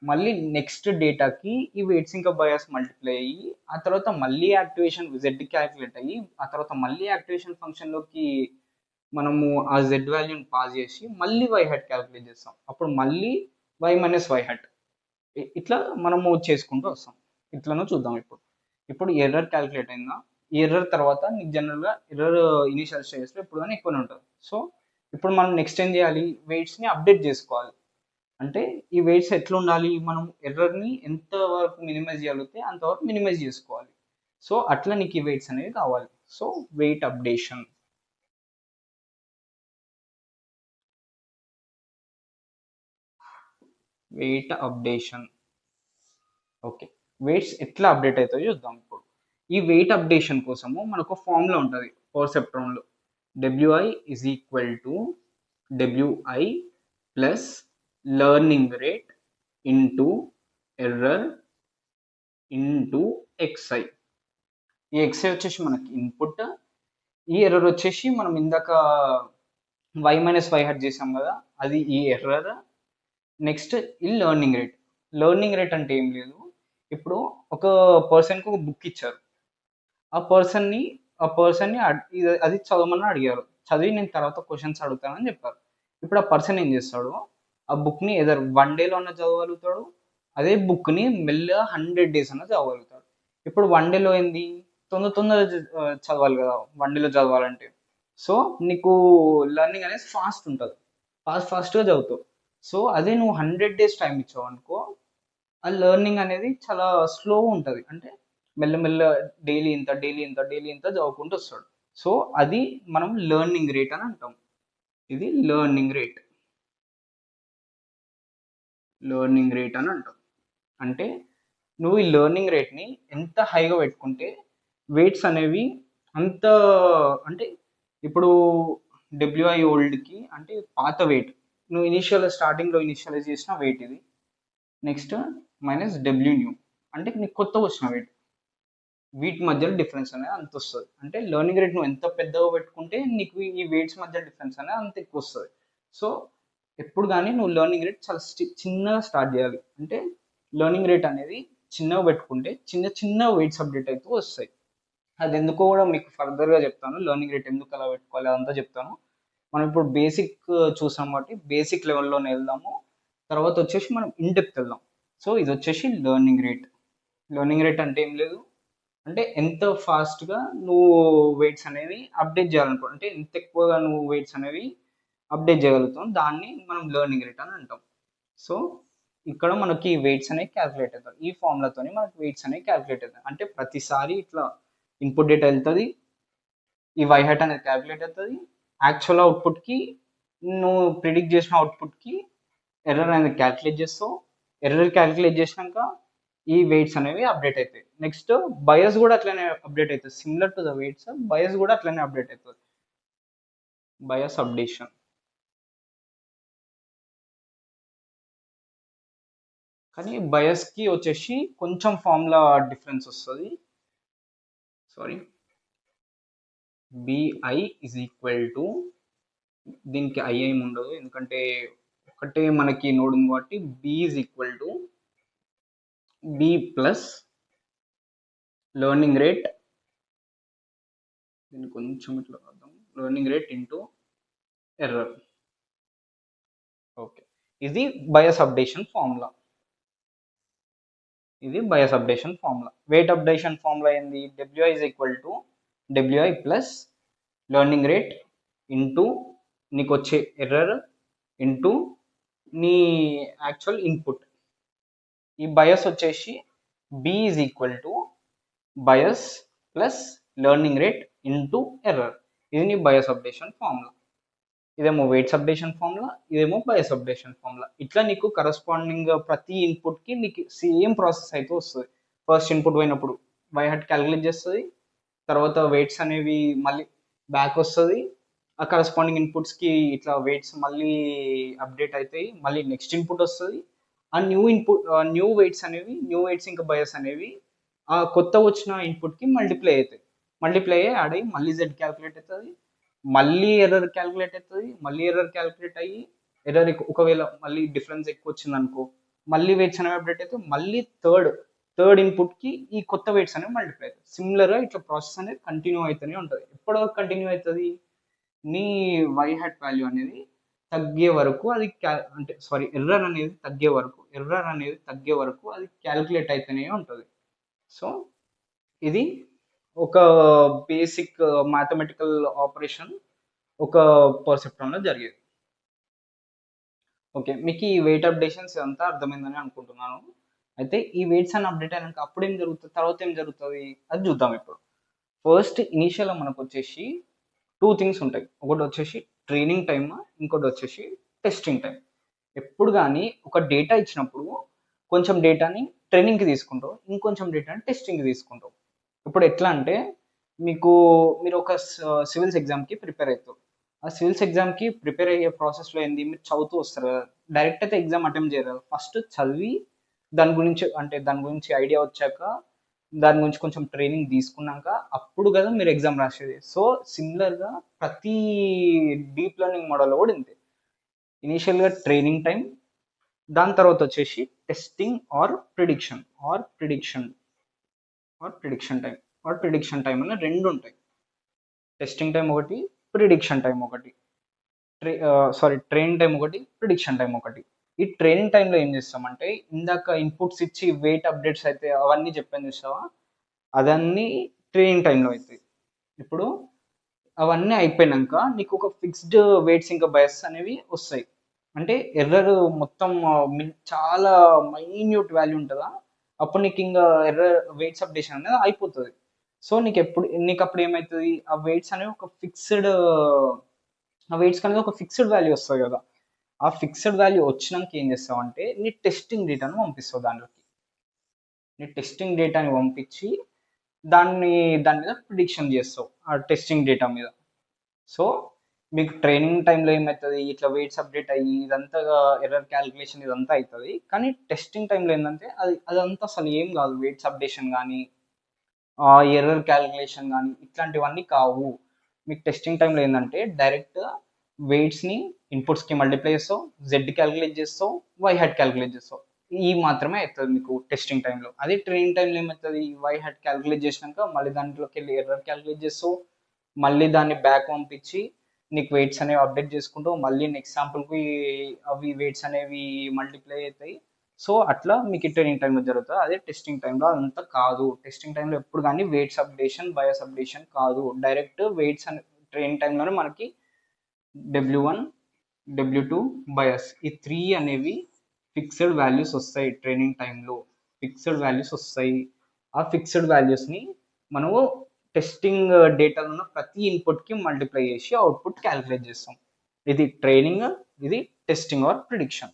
మళ్ళీ నెక్స్ట్ డేటాకి ఈ వెయిట్ సింకప్ బయాస్ మల్టిప్లై అయ్యి ఆ తర్వాత మళ్ళీ యాక్టివేషన్ జెడ్ క్యాల్కులేట్ అయ్యి ఆ తర్వాత మళ్ళీ యాక్టివేషన్ ఫంక్షన్లోకి మనము ఆ జెడ్ వాల్యూని పాస్ చేసి మళ్ళీ వై హ్యాట్ క్యాల్కులేట్ చేస్తాం. అప్పుడు మళ్ళీ వై మైనస్ వై హ్యాట్ ఇట్లా మనము చేసుకుంటూ వస్తాం. ఇట్లనో చూద్దాం. ఇప్పుడు ఎర్రర్ క్యాల్కులేట్ అయిందా, ఈ ఎర్రర్ తర్వాత నీకు జనరల్గా ఎర్రర్ ఇనిషియల్ స్టేజెస్లో ఎప్పుడు కానీ ఎక్కువనే ఉంటుంది. సో ఇప్పుడు మనం నెక్స్ట్ ఏం చేయాలి, వెయిట్స్ని అప్డేట్ చేసుకోవాలి. అంటే ఈ వెయిట్స్ ఎట్లా ఉండాలి, మనం ఎర్రర్ని ఎంతవరకు మినిమైజ్ చేయగలిగితే అంతవరకు మినిమైజ్ చేసుకోవాలి. సో అట్లా నీకు ఈ వెయిట్స్ అనేవి కావాలి. So weight updation. Weight updation. Okay, weights ఎట్లా అప్డేట్ అవుతాయో చూద్దాం ఇప్పుడు. ఈ వెయిట్ అప్డేషన్ కోసము మనకు ఫార్ములా ఉంటుంది పర్సెప్ట్రాన్లో. W I is equal to W I plus learning rate into error into X I. ఈ ఎక్స్ఐ వచ్చేసి మనకి ఇన్పుట్, ఈ ఎర్రర్ వచ్చేసి మనం ఇందాక y - y చేసాం కదా, అది ఈ ఎర్రర్. నెక్స్ట్ ఈ లెర్నింగ్ రేట్. లెర్నింగ్ రేట్ అంటే ఏం లేదు, ఇప్పుడు ఒక పర్సన్కి ఒక బుక్ ఇచ్చారు, ఆ పర్సన్ని అది చదవమని అడిగారు, చదివి నేను తర్వాత క్వశ్చన్స్ అడుగుతానని చెప్పారు. ఇప్పుడు ఆ పర్సన్ ఏం చేస్తాడు, ఆ బుక్ని ఏదర్ 1 డేలో అన్న చదవగలుగుతాడు, అదే బుక్ని మెల్లగా 100 days అన్న చదవగలుగుతాడు. ఇప్పుడు 1 డేలో ఏంది, తొందర తొందర చదవాలి కదా 1 డేలో చదవాలంటే. సో నీకు లెర్నింగ్ అనేది ఫాస్ట్ ఉంటుంది, ఫాస్ట్గా చదువుతావు. సో అదే నువ్వు 100 days టైం ఇచ్చావు అనుకో, ఆ లెర్నింగ్ అనేది చాలా స్లో ఉంటుంది. అంటే మెల్లమెల్ల డైలీ ఇంత చదువుకుంటూ వస్తాడు. సో అది మనం లెర్నింగ్ రేట్ అని అంటాం. ఇది లెర్నింగ్ రేట్ అని అంటాం. అంటే నువ్వు ఈ లెర్నింగ్ రేట్ని ఎంత హైగా పెట్టుకుంటే వెయిట్స్ అనేవి అంత, అంటే ఇప్పుడు డబ్ల్యూఐ ఓల్డ్కి అంటే పాత వెయిట్, నువ్వు స్టార్టింగ్లో ఇనిషియలైజ్ చేసిన వెయిట్ ఇది. నెక్స్ట్ మైనస్ డబ్ల్యూ న్యూ అంటే నీకు కొత్త వచ్చిన వెయిట్, వీటి మధ్యలో డిఫరెన్స్ అనేది అంత వస్తుంది. అంటే లెర్నింగ్ రేట్ నువ్వు ఎంత పెద్దగా పెట్టుకుంటే నీకు ఈ వెయిట్స్ మధ్య డిఫరెన్స్ అనేది అంత ఎక్కువ వస్తుంది. సో ఎప్పుడు కానీ నువ్వు లెర్నింగ్ రేట్ చాలా చిన్నగా స్టార్ట్ చేయాలి. అంటే లెర్నింగ్ రేట్ అనేది చిన్నగా పెట్టుకుంటే చిన్న చిన్న వెయిట్స్ అప్డేట్ అయితే వస్తాయి. అది ఎందుకో కూడా మీకు ఫర్దర్గా చెప్తాను, లెర్నింగ్ రేట్ ఎందుకు అలా పెట్టుకోవాలి అదంతా చెప్తాను. మనం ఇప్పుడు బేసిక్ చూసాం కాబట్టి బేసిక్ లెవెల్లోనే వెళ్దాము, తర్వాత వచ్చేసి మనం ఇన్ డెప్త్ వెళ్దాం. సో ఇది వచ్చేసి లెర్నింగ్ రేట్. లెర్నింగ్ రేట్ అంటే ఏం లేదు, అంటే ఎంత ఫాస్ట్గా నువ్వు వెయిట్స్ అనేవి అప్డేట్ చేయాలనుకో, అంటే ఎంత ఎక్కువగా నువ్వు వెయిట్స్ అనేవి అప్డేట్ చేయగలుగుతాం, దాన్ని మనం లెర్నింగ్ రేట్ అని అంటాం. సో ఇక్కడ మనకి వెయిట్స్ అనేవి క్యాలిక్యులేట్ అవుతాయి, ఈ ఫార్ములాతోని మనకి వెయిట్స్ అనేవి క్యాలిక్యులేట్ అవుతాయి. అంటే ప్రతిసారి ఇట్లా ఇన్పుట్ డేటా వెళ్తుంది, ఈ వై హైట్ అనేది క్యాలిక్యులేట్ అవుతుంది, యాక్చువల్ అవుట్పుట్కి నువ్వు ప్రిడిక్ట్ చేసిన అవుట్పుట్కి ఎర్రర్ అనేది క్యాలిక్యులేట్ చేస్తావు, ఎర్రర్ క్యాలిక్యులేట్ చేసినాక ఈ వెయిట్స్ అనేవి అప్డేట్ అవుతాయి. నెక్స్ట్ బయస్ కూడా అట్లనే అప్డేట్ అవుతుంది, similar to the weights bias కూడా అట్లనే అప్డేట్ అవుతుంది, బయస్ అప్డేషన్. కానీ బయస్కి వచ్చేసి కొంచెం ఫార్ములా డిఫరెన్స్ వస్తుంది. Sorry, B I is equal to, దీనికి ఐ ఏమి ఉండదు ఎందుకంటే ఒకటే మనకి నోడ్ ఉంది కాబట్టి, B is equal to B plus learning rate, దీన్ని కొంచెం ఇట్లా రాద్దాం, learning rate into error. Okay, ఇది bias updation formula. Weight updation formula ఏంది, W I is equal to W I plus learning rate into నీకు వచ్చే ఎర్రర్ ఇంటూ నీ యాక్చువల్ ఇన్పుట్. ఈ బయస్ వచ్చేసి B is equal to bias plus learning rate into error. ఇది నీ bias updation formula. ఇదేమో weights updation formula, ఇదేమో బయస్ అప్డేషన్ ఫార్ములా. ఇట్లా నీకు కరస్పాండింగ్ ప్రతి ఇన్పుట్కి నీకు సేమ్ ప్రాసెస్ అయితే వస్తుంది. ఫస్ట్ ఇన్పుట్ పోయినప్పుడు వై హట్ క్యాలిక్యులేట్ చేస్తుంది, తర్వాత వెయిట్స్ అనేవి మళ్ళీ బ్యాక్ వస్తుంది, ఆ కరస్పాండింగ్ ఇన్పుట్స్కి ఇట్లా వెయిట్స్ మళ్ళీ అప్డేట్ అవుతాయి, మళ్ళీ నెక్స్ట్ ఇన్పుట్ వస్తుంది, ఆ న్యూ వెయిట్స్ ఇంకా బయస్ అనేవి ఆ కొత్త వచ్చిన ఇన్పుట్కి మల్టిప్లై అయ్యి యాడ్ అయ్యి మళ్ళీ జెడ్ క్యాలిక్యులేట్ అవుతుంది, మళ్ళీ ఎర్రర్ క్యాలిక్యులేట్ అవుతుంది, మళ్ళీ ఎర్రర్ క్యాలిక్యులేట్ అయ్యి ఎర్రర్ ఒకవేళ మళ్ళీ డిఫరెన్స్ ఎక్కువ వచ్చింది అనుకో, మళ్ళీ వెయిట్స్ అనేవి అప్డేట్ అవుతాయి, మళ్ళీ థర్డ్ ఇన్పుట్కి ఈ కొత్త వెయిట్స్ అనేవి మల్టిప్లై అవుతాయి. సిమిలర్గా ఇట్లా ప్రాసెస్ అనేది కంటిన్యూ అవుతూనే ఉంటుంది. ఎప్పటివరకు కంటిన్యూ అవుతుంది, నీ వై హ్యాట్ వాల్యూ అనేది తగ్గే వరకు అది అంటే సారీ ఎర్రర్ అనేది తగ్గే వరకు అది క్యాలిక్యులేట్ అయితేనే ఉంటుంది. సో ఇది ఒక బేసిక్ మ్యాథమెటికల్ ఆపరేషన్ ఒక పర్సెప్ట్రాన్లో జరిగేది. ఓకే, మీకు ఈ వెయిట్ అప్డేషన్స్ అంతా అర్థమైందని అనుకుంటున్నాను. అయితే ఈ వెయిట్స్ అని అప్డేట్ అయినాక అప్పుడు ఏం జరుగుతుంది, తర్వాత ఏం జరుగుతుంది అది చూద్దాం ఇప్పుడు. ఫస్ట్ ఇనీషియల్గా మనకు వచ్చేసి టూ థింగ్స్ ఉంటాయి. ఒకటి వచ్చేసి ట్రైనింగ్ టైమ్, ఇంకోటి వచ్చేసి టెస్టింగ్ టైం. ఎప్పుడు కానీ ఒక డేటా ఇచ్చినప్పుడు కొంచెం డేటాని ట్రైనింగ్కి తీసుకుంటాం, ఇంకొంచెం డేటాని టెస్టింగ్కి తీసుకుంటాం. ఇప్పుడు ఎట్లా అంటే మీకు మీరు ఒక సివిల్స్ ఎగ్జామ్కి ప్రిపేర్ అవుతారు. ఆ సివిల్స్ ఎగ్జామ్కి ప్రిపేర్ అయ్యే ప్రాసెస్లో ఏంది, మీరు చదువుతూ వస్తారు కదా, డైరెక్ట్ అయితే ఎగ్జామ్ అటెంప్ట్ చేయరు కదా. ఫస్ట్ చదివి దాని గురించి ఐడియా వచ్చాక దాని గురించి కొంచెం ట్రైనింగ్ తీసుకున్నాక అప్పుడు కదా మీరు ఎగ్జామ్ రాసేది. సో సిమిలర్గా ప్రతి డీప్ లెర్నింగ్ మోడల్ కూడా ఇంతే. ఇనీషియల్గా ట్రైనింగ్ టైం, దాని తర్వాత వచ్చేసి testing or prediction or prediction prediction time prediction time అని రెండు ఉంటాయి. టెస్టింగ్ టైం ఒకటి, ప్రిడిక్షన్ టైం ఒకటి. ట్రైనింగ్ టైం ఒకటి, ప్రిడిక్షన్ టైం ఒకటి. ఈ ట్రైనింగ్ టైంలో ఏం చేస్తామంటే ఇందాక ఇన్పుట్స్ ఇచ్చి వెయిట్ అప్డేట్స్ అయితే అవన్నీ చెప్పాను చూసావా, అదన్నీ ట్రైనింగ్ టైంలో అవుతాయి. ఇప్పుడు అవన్నీ అయిపోయినాక నీకు ఒక ఫిక్స్డ్ వెయిట్స్ ఇంకా బయస్ అనేవి వస్తాయి. అంటే ఎర్రర్ మొత్తం చాలా మైన్యూట్ వాల్యూ ఉంటుందా, అప్పుడు నీకు ఇంకా ఎర్రర్ వెయిట్స్ అప్డేషన్ అనేది అయిపోతుంది. సో నీకు అప్పుడు ఏమవుతుంది, ఆ వెయిట్స్ అనేవి ఒక ఫిక్స్డ్ ఆ వెయిట్స్ అనేది ఒక ఫిక్స్డ్ వాల్యూ వస్తుంది కదా. ఆ ఫిక్స్డ్ వాల్యూ వచ్చినాక ఏం చేస్తావు అంటే నీ టెస్టింగ్ డేటాను పంపిస్తావు దాంట్లోకి. నీ టెస్టింగ్ డేటాని పంపించి దాని మీద ప్రిడిక్షన్ చేస్తావు ఆ టెస్టింగ్ డేటా మీద. సో మీకు ట్రైనింగ్ టైంలో ఏమవుతుంది, ఇట్లా వెయిట్స్ అప్డేట్ అయ్యి ఇదంతా ఎర్రర్ క్యాలిక్యులేషన్ ఇదంతా అవుతుంది. కానీ టెస్టింగ్ టైంలో ఏంటంటే అదంతా అసలు ఏం కాదు. వెయిట్స్ అప్డేషన్ కానీ ఎర్రర్ క్యాలిక్యులేషన్ కానీ ఇట్లాంటివన్నీ కావు. మీకు టెస్టింగ్ టైంలో ఏంటంటే డైరెక్ట్ వెయిట్స్ని ఇన్పుట్స్కి మల్టిప్లై చేస్తావు, జెడ్ క్యాలిక్యులేట్ చేస్తావు, వై హ్యాట్ క్యాలిక్యులేట్ చేస్తావు. ఈ మాత్రమే అవుతుంది మీకు టెస్టింగ్ టైంలో. అదే ట్రైనింగ్ టైంలో ఏమవుతుంది, వై హ్యాట్ క్యాలిక్యులేట్ చేసినాక మళ్ళీ దాంట్లోకి వెళ్ళి ఎర్రర్ క్యాలిక్యులేట్ చేస్తావు, మళ్ళీ దాన్ని బ్యాక్ పంపించి నీకు వెయిట్స్ అనేవి అప్డేట్ చేసుకుంటూ మళ్ళీ నెక్స్ట్ శాంపుల్కి అవి వెయిట్స్ అనేవి మల్టిప్లై అవుతాయి. సో అట్లా మీకు ట్రైనింగ్ టైంలో జరుగుతుంది. అదే టెస్టింగ్ టైంలో అదంతా కాదు. టెస్టింగ్ టైంలో ఎప్పుడు కానీ వెయిట్స్ అప్డేషన్ బయాస్ అప్డేషన్ కాదు. డైరెక్ట్ వెయిట్స్ అనే ట్రైనింగ్ టైంలోనే మనకి W1 W2 బయాస్ ఈ త్రీ అనేవి ఫిక్స్డ్ వాల్యూస్ వస్తాయి. ట్రైనింగ్ టైంలో ఫిక్స్డ్ వాల్యూస్ వస్తాయి. ఆ ఫిక్స్డ్ వాల్యూస్ని మనము టెస్టింగ్ డేటాలో ఉన్న ప్రతి ఇన్పుట్కి మల్టిప్లై చేసి అవుట్పుట్ క్యాలిక్యులేట్ చేస్తాం. ఇది ట్రైనింగ్, ఇది టెస్టింగ్ ఆర్ ప్రిడిక్షన్.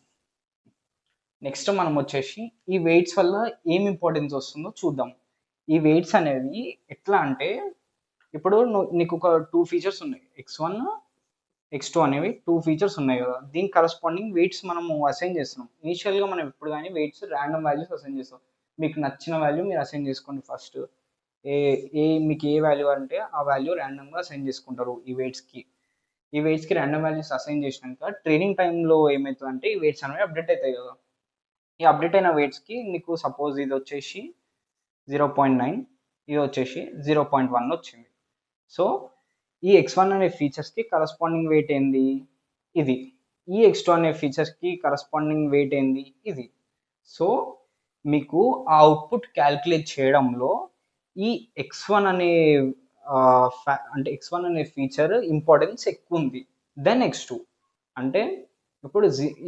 నెక్స్ట్ మనం వచ్చేసి ఈ వెయిట్స్ వల్ల ఏం ఇంపార్టెన్స్ వస్తుందో చూద్దాం. ఈ వెయిట్స్ అనేవి ఎట్లా అంటే ఇప్పుడు నీకు ఒక టూ ఫీచర్స్ ఉన్నాయి, X1 X2 అనేవి టూ ఫీచర్స్ ఉన్నాయి కదా. దీనికి కరస్పాండింగ్ వెయిట్స్ మనము అసైన్ చేస్తున్నాం. ఇనిషియల్గా మనం ఎప్పుడు కానీ వెయిట్స్ ర్యాండమ్ వాల్యూస్ అసైన్ చేస్తాం. మీకు నచ్చిన వాల్యూ మీరు అసైన్ చేసుకోండి ఫస్ట్. ఏ మీకు ఏ వాల్యూ అంటే ఆ వాల్యూ ర్యాండమ్గా అసైన్ చేసుకుంటారు ఈ వెయిట్స్కి. ఈ వెయిట్స్కి ర్యాండమ్ వాల్యూస్ అసైన్ చేసినాక ట్రైనింగ్ టైంలో ఏమవుతుందంటే ఈ వెయిట్స్ అనేవి అప్డేట్ అవుతాయి కదా. ఈ అప్డేట్ అయిన వెయిట్స్కి నీకు సపోజ్ ఇది వచ్చేసి 0.9, ఇది వచ్చేసి 0.1 వచ్చింది. సో ఈ X1 అనే ఫీచర్స్కి కరస్పాండింగ్ వెయిట్ ఏంది, ఇది. ఈ X2 అనే ఫీచర్స్కి కరస్పాండింగ్ వెయిట్ ఏంది, ఇది. సో మీకు ఆ అవుట్పుట్ క్యాల్కులేట్ చేయడంలో ఈ X1 అనే అంటే X1 అనే ఫీచర్ ఇంపార్టెన్స్ ఎక్కువ ఉంది దెన్ X2. అంటే ఇప్పుడు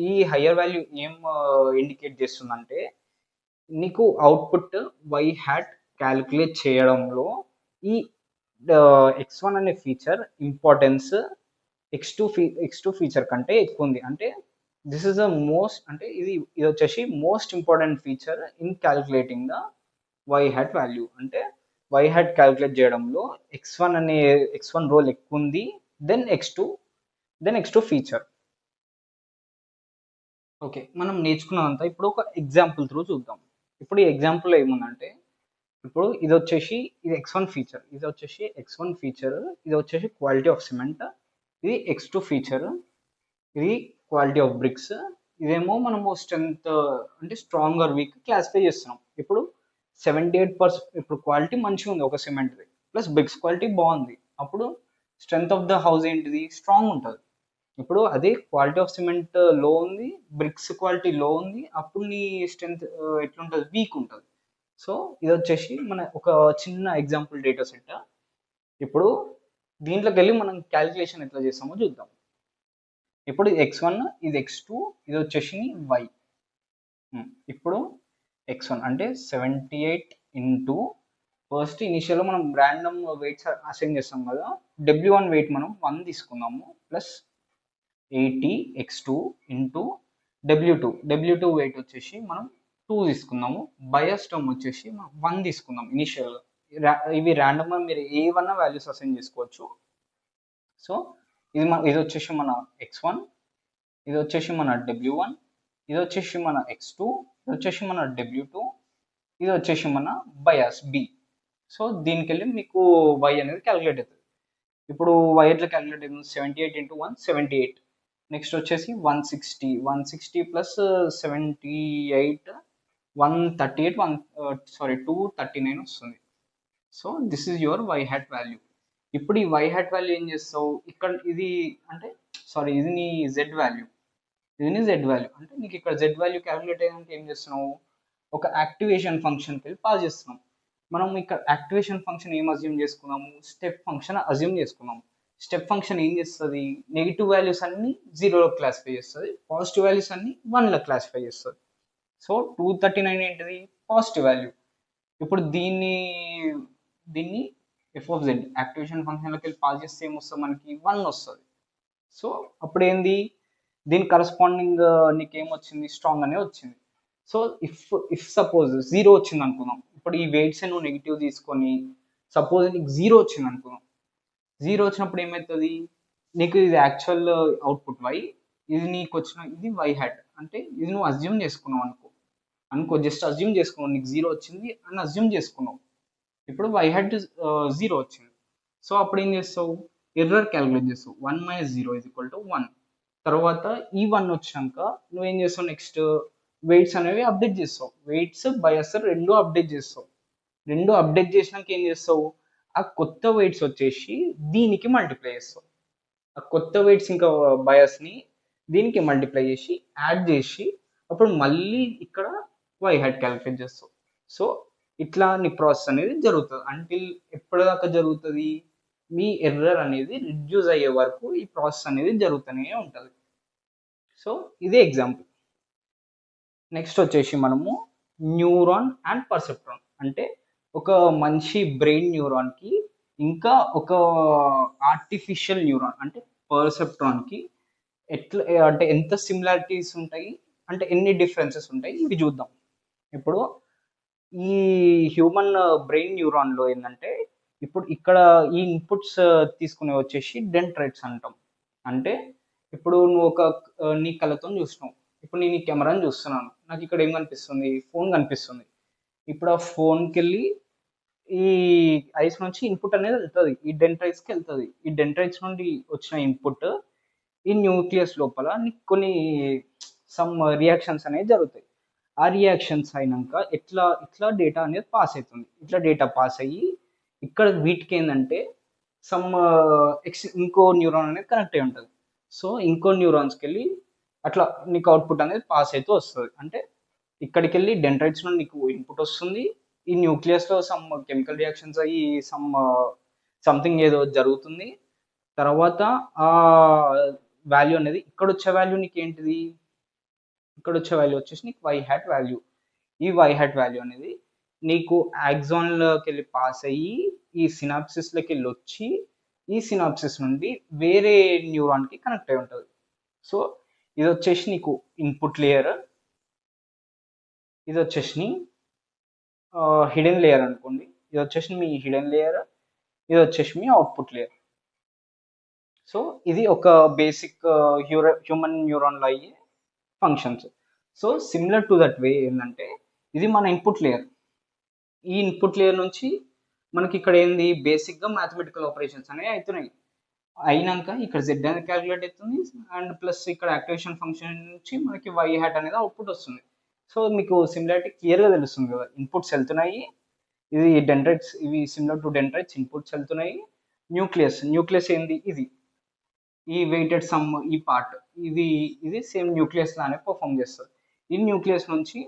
ఈ హయ్యర్ వాల్యూ ఏం ఇండికేట్ చేస్తుందంటే నీకు అవుట్పుట్ వై హ్యాట్ క్యాలిక్యులేట్ చేయడంలో ఈ X1 అనే ఫీచర్ ఇంపార్టెన్స్ X2 ఫీచర్ కంటే ఎక్కువ ఉంది. అంటే దిస్ ఇస్ ద మోస్ట్, అంటే ఇది వచ్చేసి most important feature in calculating the y hat value. అంటే వై హ్యాట్ క్యాలిక్యులేట్ చేయడంలో X1 రోల్ ఎక్కువ ఉంది దెన్ X2 ఫీచర్. ఓకే, మనం నేర్చుకున్నదంతా ఇప్పుడు ఒక ఎగ్జాంపుల్ త్రూ చూద్దాం. ఇప్పుడు ఈ ఎగ్జాంపుల్లో ఏముందంటే ఇప్పుడు ఇది వచ్చేసి ఇది X1 ఫీచర్, ఇది వచ్చేసి X1 ఫీచర్, ఇది వచ్చేసి క్వాలిటీ ఆఫ్ సిమెంట్, ఇది X2 ఫీచర్, ఇది క్వాలిటీ ఆఫ్ బ్రిక్స్. ఇదేమో మనము స్ట్రెంత్ అంటే స్ట్రాంగ్ ఆర్ వీక్ క్లాసిఫై చేస్తున్నాం. ఇప్పుడు 78% ఇప్పుడు క్వాలిటీ మంచిగా ఉంది ఒక సిమెంట్ది, ప్లస్ బ్రిక్స్ క్వాలిటీ బాగుంది, అప్పుడు స్ట్రెంత్ ఆఫ్ ద హౌస్ ఏంటిది, స్ట్రాంగ్ ఉంటుంది. ఇప్పుడు అదే క్వాలిటీ ఆఫ్ సిమెంట్ లో ఉంది, బ్రిక్స్ క్వాలిటీ లో ఉంది, అప్పుడు నీ స్ట్రెంత్ ఎట్లుంటుంది, వీక్ ఉంటుంది. సో ఇది వచ్చేసి మన ఒక చిన్న ఎగ్జాంపుల్ డేటా సెట్. ఇప్పుడు దీంట్లోకి వెళ్ళి మనం క్యాలిక్యులేషన్ ఎట్లా చేస్తామో చూద్దాం. ఇప్పుడు ఇది X1, ఇది X2, ఇది వచ్చేసి Y. ఇప్పుడు X1 అంటే 78 ఇంటూ ఫస్ట్ ఇనిషియల్గా మనం ర్యాండమ్ వెయిట్స్ అసైన్ చేస్తాం కదా. W1 వెయిట్ మనం 1 తీసుకుందాము ప్లస్ 80x2 ఇంటూ డబ్ల్యూ టూ వెయిట్ వచ్చేసి మనం 2 తీసుకుందాము. బయాస్ టర్మ్ వచ్చేసి మనం 1 తీసుకుందాం ఇనిషియల్గా. ఇవి ర్యాండమ్గా మీరు ఏవన్నా వాల్యూస్ అసైన్ చేసుకోవచ్చు. సో ఇది వచ్చేసి మన x1, ఇది వచ్చేసి మన W1, ఇది వచ్చేసి మన x2, ఇది వచ్చేసి మన W2, ఇది వచ్చేసి మన బయాస్ B. సో దీనికి వెళ్ళి మీకు y అనేది క్యాలిక్యులేట్ అవుతుంది. ఇప్పుడు y ఎట్లా క్యాలిక్యులేట్ అవుతుంది? 78 ఇంటూ 1 78. నెక్స్ట్ వచ్చేసి 160 ప్లస్ 78 138 239 వస్తుంది. So this is your y hat value. ఇప్పుడు ఈ y hat వాల్యూ ఏం చేస్తావు ఇక్కడ, ఇది అంటే సారీ ఇది నీ z వాల్యూ, ఇది నీ z వాల్యూ. అంటే నీకు ఇక్కడ z వాల్యూ క్యాలిక్యులేట్ అయ్యాక ఏం చేస్తున్నావు, ఒక యాక్టివేషన్ ఫంక్షన్కి వెళ్ళి పాస్ చేస్తున్నాం. మనం ఇక్కడ యాక్టివేషన్ ఫంక్షన్ ఏం అజ్యూమ్ చేసుకున్నాము, స్టెప్ ఫంక్షన్ అజ్యూమ్ చేసుకున్నాము. స్టెప్ ఫంక్షన్ ఏం చేస్తుంది, నెగిటివ్ వాల్యూస్ అన్ని 0లో క్లాసిఫై చేస్తుంది, పాజిటివ్ వాల్యూస్ అన్ని 1లో క్లాసిఫై చేస్తుంది. సో 239 ఏంటిది, పాజిటివ్ వాల్యూ. ఇప్పుడు దీన్ని ఎఫ్ ఆఫ్ జెడ్ యాక్టివేషన్ ఫంక్షన్లోకి వెళ్ళి పాస్ చేస్తే ఏమొస్తుంది, మనకి 1 వస్తుంది. సో అప్పుడు ఏంది, దీని కరస్పాండింగ్ నీకు ఏమొచ్చింది, స్ట్రాంగ్ అనే వచ్చింది. సో ఇఫ్ సపోజ్ 0 వచ్చింది అనుకుందాం. ఇప్పుడు ఈ వెయిట్స్ నువ్వు నెగిటివ్ తీసుకొని సపోజ్ నీకు 0 వచ్చింది అనుకుందాం. 0 వచ్చినప్పుడు ఏమవుతుంది, నీకు ఇది యాక్చువల్ అవుట్పుట్ y, ఇది నీకు వచ్చిన ఇది y hat. అంటే ఇది నువ్వు అజ్యూమ్ చేసుకున్నావు అనుకో జస్ట్ అజ్యూమ్ చేసుకున్నావు, నీకు 0 వచ్చింది అని అజ్యూమ్ చేసుకున్నావు. ఇప్పుడు y hat 0 వచ్చింది. సో అప్పుడు ఏం చేస్తావు, ఎర్రర్ క్యాలిక్యులేట్ చేస్తావు. 1 - 0 = 1. తర్వాత ఈ 1 వచ్చినాక నువ్వేం చేస్తావు, నెక్స్ట్ వెయిట్స్ అనేవి అప్డేట్ చేస్తావు. వెయిట్స్ బయాస్ రెండు అప్డేట్ చేస్తావు. రెండు అప్డేట్ చేసినాక ఏం చేస్తావు, ఆ కొత్త వెయిట్స్ వచ్చేసి దీనికి మల్టిప్లై చేస్తావు. ఆ కొత్త వెయిట్స్ ఇంకా బయాస్ని దీనికి మల్టిప్లై చేసి యాడ్ చేసి అప్పుడు మళ్ళీ ఇక్కడ y hat క్యాలిక్యులేట్ చేస్తావు. సో ఇట్లా నీ ప్రాసెస్ అనేది జరుగుతుంది. అంటిల్ ఎప్పటిదాకా జరుగుతుంది, మీ ఎర్రర్ అనేది రిడ్యూస్ అయ్యే వరకు ఈ ప్రాసెస్ అనేది జరుగుతూనే ఉంటుంది. సో ఇదే ఎగ్జాంపుల్. నెక్స్ట్ వచ్చేసి మనము న్యూరాన్ అండ్ పర్సెప్ట్రాన్. అంటే ఒక మంచి బ్రెయిన్ న్యూరాన్కి ఇంకా ఒక ఆర్టిఫిషియల్ న్యూరాన్ అంటే పర్సెప్ట్రాన్కి ఎట్లా, అంటే ఎంత సిమిలారిటీస్ ఉంటాయి, అంటే ఎన్ని డిఫరెన్సెస్ ఉంటాయి, ఇవి చూద్దాం. ఇప్పుడు ఈ హ్యూమన్ బ్రెయిన్ న్యూరాన్లో ఏంటంటే, ఇప్పుడు ఇక్కడ ఈ ఇన్పుట్స్ తీసుకునే వచ్చేసి డెండ్రైట్స్ అంటాం. అంటే ఇప్పుడు నువ్వు నీ కళ్ళతో చూసినావు. ఇప్పుడు నేను ఈ కెమెరాని చూస్తున్నాను, నాకు ఇక్కడ ఏం కనిపిస్తుంది, ఫోన్ కనిపిస్తుంది. ఇప్పుడు ఆ ఫోన్కి వెళ్ళి ఈ ఐస్ నుంచి ఇన్పుట్ అనేది వెళ్తుంది, ఈ డెండ్రైట్స్కి వెళ్తుంది. ఈ డెండ్రైట్స్ నుండి వచ్చిన ఇన్పుట్ ఈ న్యూక్లియస్ లోపల నీకు కొన్ని సమ్ రియాక్షన్స్ అనేవి జరుగుతాయి. ఆ రియాక్షన్స్ అయినాక ఇట్లా డేటా అనేది పాస్ అవుతుంది. ఇట్లా డేటా పాస్ అయ్యి ఇక్కడ వీటికి ఏంటంటే సమ్ ఇంకో న్యూరాన్ అనేది కనెక్ట్ అయి ఉంటుంది. సో ఇంకో న్యూరాన్స్కి వెళ్ళి అట్లా నీకు అవుట్పుట్ అనేది పాస్ అయితే వస్తుంది. అంటే ఇక్కడికి వెళ్ళి డెండ్రైట్స్ నుండి నీకు ఇన్పుట్ వస్తుంది, ఈ న్యూక్లియస్లో సమ్ కెమికల్ రియాక్షన్స్ అయ్యి సంథింగ్ ఏదో జరుగుతుంది. తర్వాత ఆ వాల్యూ అనేది ఇక్కడ వచ్చే వాల్యూ నీకు ఏంటిది, ఇక్కడ వచ్చే వాల్యూ వచ్చేసి నీకు y hat వాల్యూ. ఈ y hat వాల్యూ అనేది నీకు యాక్సాన్లోకి వెళ్ళి పాస్ అయ్యి ఈ సినాప్సిస్లోకి వెళ్ళి వచ్చి ఈ సినాప్సిస్ నుండి వేరే న్యూరాన్కి కనెక్ట్ అయి ఉంటుంది. సో ఇది వచ్చేసి నీకు ఇన్పుట్ లేయర్, ఇది వచ్చేసి హిడెన్ లేయర్ అనుకోండి. ఇది వచ్చేసి మీ హిడెన్ లేయర్, ఇది వచ్చేసి మీ అవుట్పుట్ లేయర్. సో ఇది ఒక బేసిక్ హ్యూమన్ న్యూరాన్లో అయ్యే functions. So similar to that way ఏంటంటే, ఇది మన ఇన్పుట్ లేయర్. ఈ ఇన్పుట్ లేయర్ నుంచి మనకి ఇక్కడ ఏంది, బేసిక్గా మ్యాథమెటికల్ ఆపరేషన్స్ అనేవి అవుతున్నాయి. అయినాక ఇక్కడ జెడ్ అనేది క్యాలిక్యులేట్ అవుతుంది, అండ్ ప్లస్ ఇక్కడ యాక్టివేషన్ ఫంక్షన్ నుంచి మనకి y hat అనేది అవుట్పుట్ వస్తుంది. సో మీకు సిమిలారిటీ క్లియర్గా తెలుస్తుంది కదా, ఇన్పుట్స్ వెళ్తున్నాయి, ఇది డెండ్రైట్స్, ఇవి సిమిలర్ టు డెండ్రైట్స్, ఇన్పుట్స్ వెళ్తున్నాయి. న్యూక్లియస్ ఏంది, ఇది ఈ వెయిటెడ్ సమ్ ఈ పార్ట్, ఇది సేమ్ న్యూక్లియస్ లానే పర్ఫామ్ చేస్తుంది. ఈ న్యూక్లియస్ నుంచి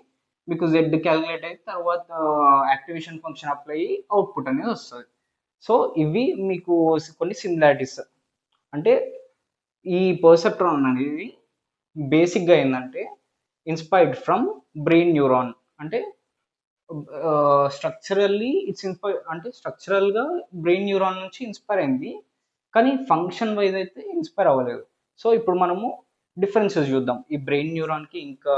మీకు జెడ్ క్యాలిక్యులేట్ అయితే తర్వాత యాక్టివేషన్ ఫంక్షన్ అప్లై అయ్యి అవుట్పుట్ అనేది వస్తుంది. సో ఇవి మీకు కొన్ని సిమిలారిటీస్. అంటే ఈ పర్సెప్ట్రాన్ అనేది బేసిక్గా ఏంటంటే ఇన్స్పైర్డ్ ఫ్రమ్ బ్రెయిన్ న్యూరాన్. అంటే స్ట్రక్చరల్లీ ఇట్స్ ఇన్స్పైర్ అంటే స్ట్రక్చరల్గా బ్రెయిన్ న్యూరాన్ నుంచి ఇన్స్పైర్ అయింది, కానీ ఫంక్షన్ వైజ్ అయితే ఇన్స్పైర్ అవ్వలేదు. సో ఇప్పుడు మనము డిఫరెన్సెస్ చూద్దాం ఈ బ్రెయిన్ న్యూరాన్కి ఇంకా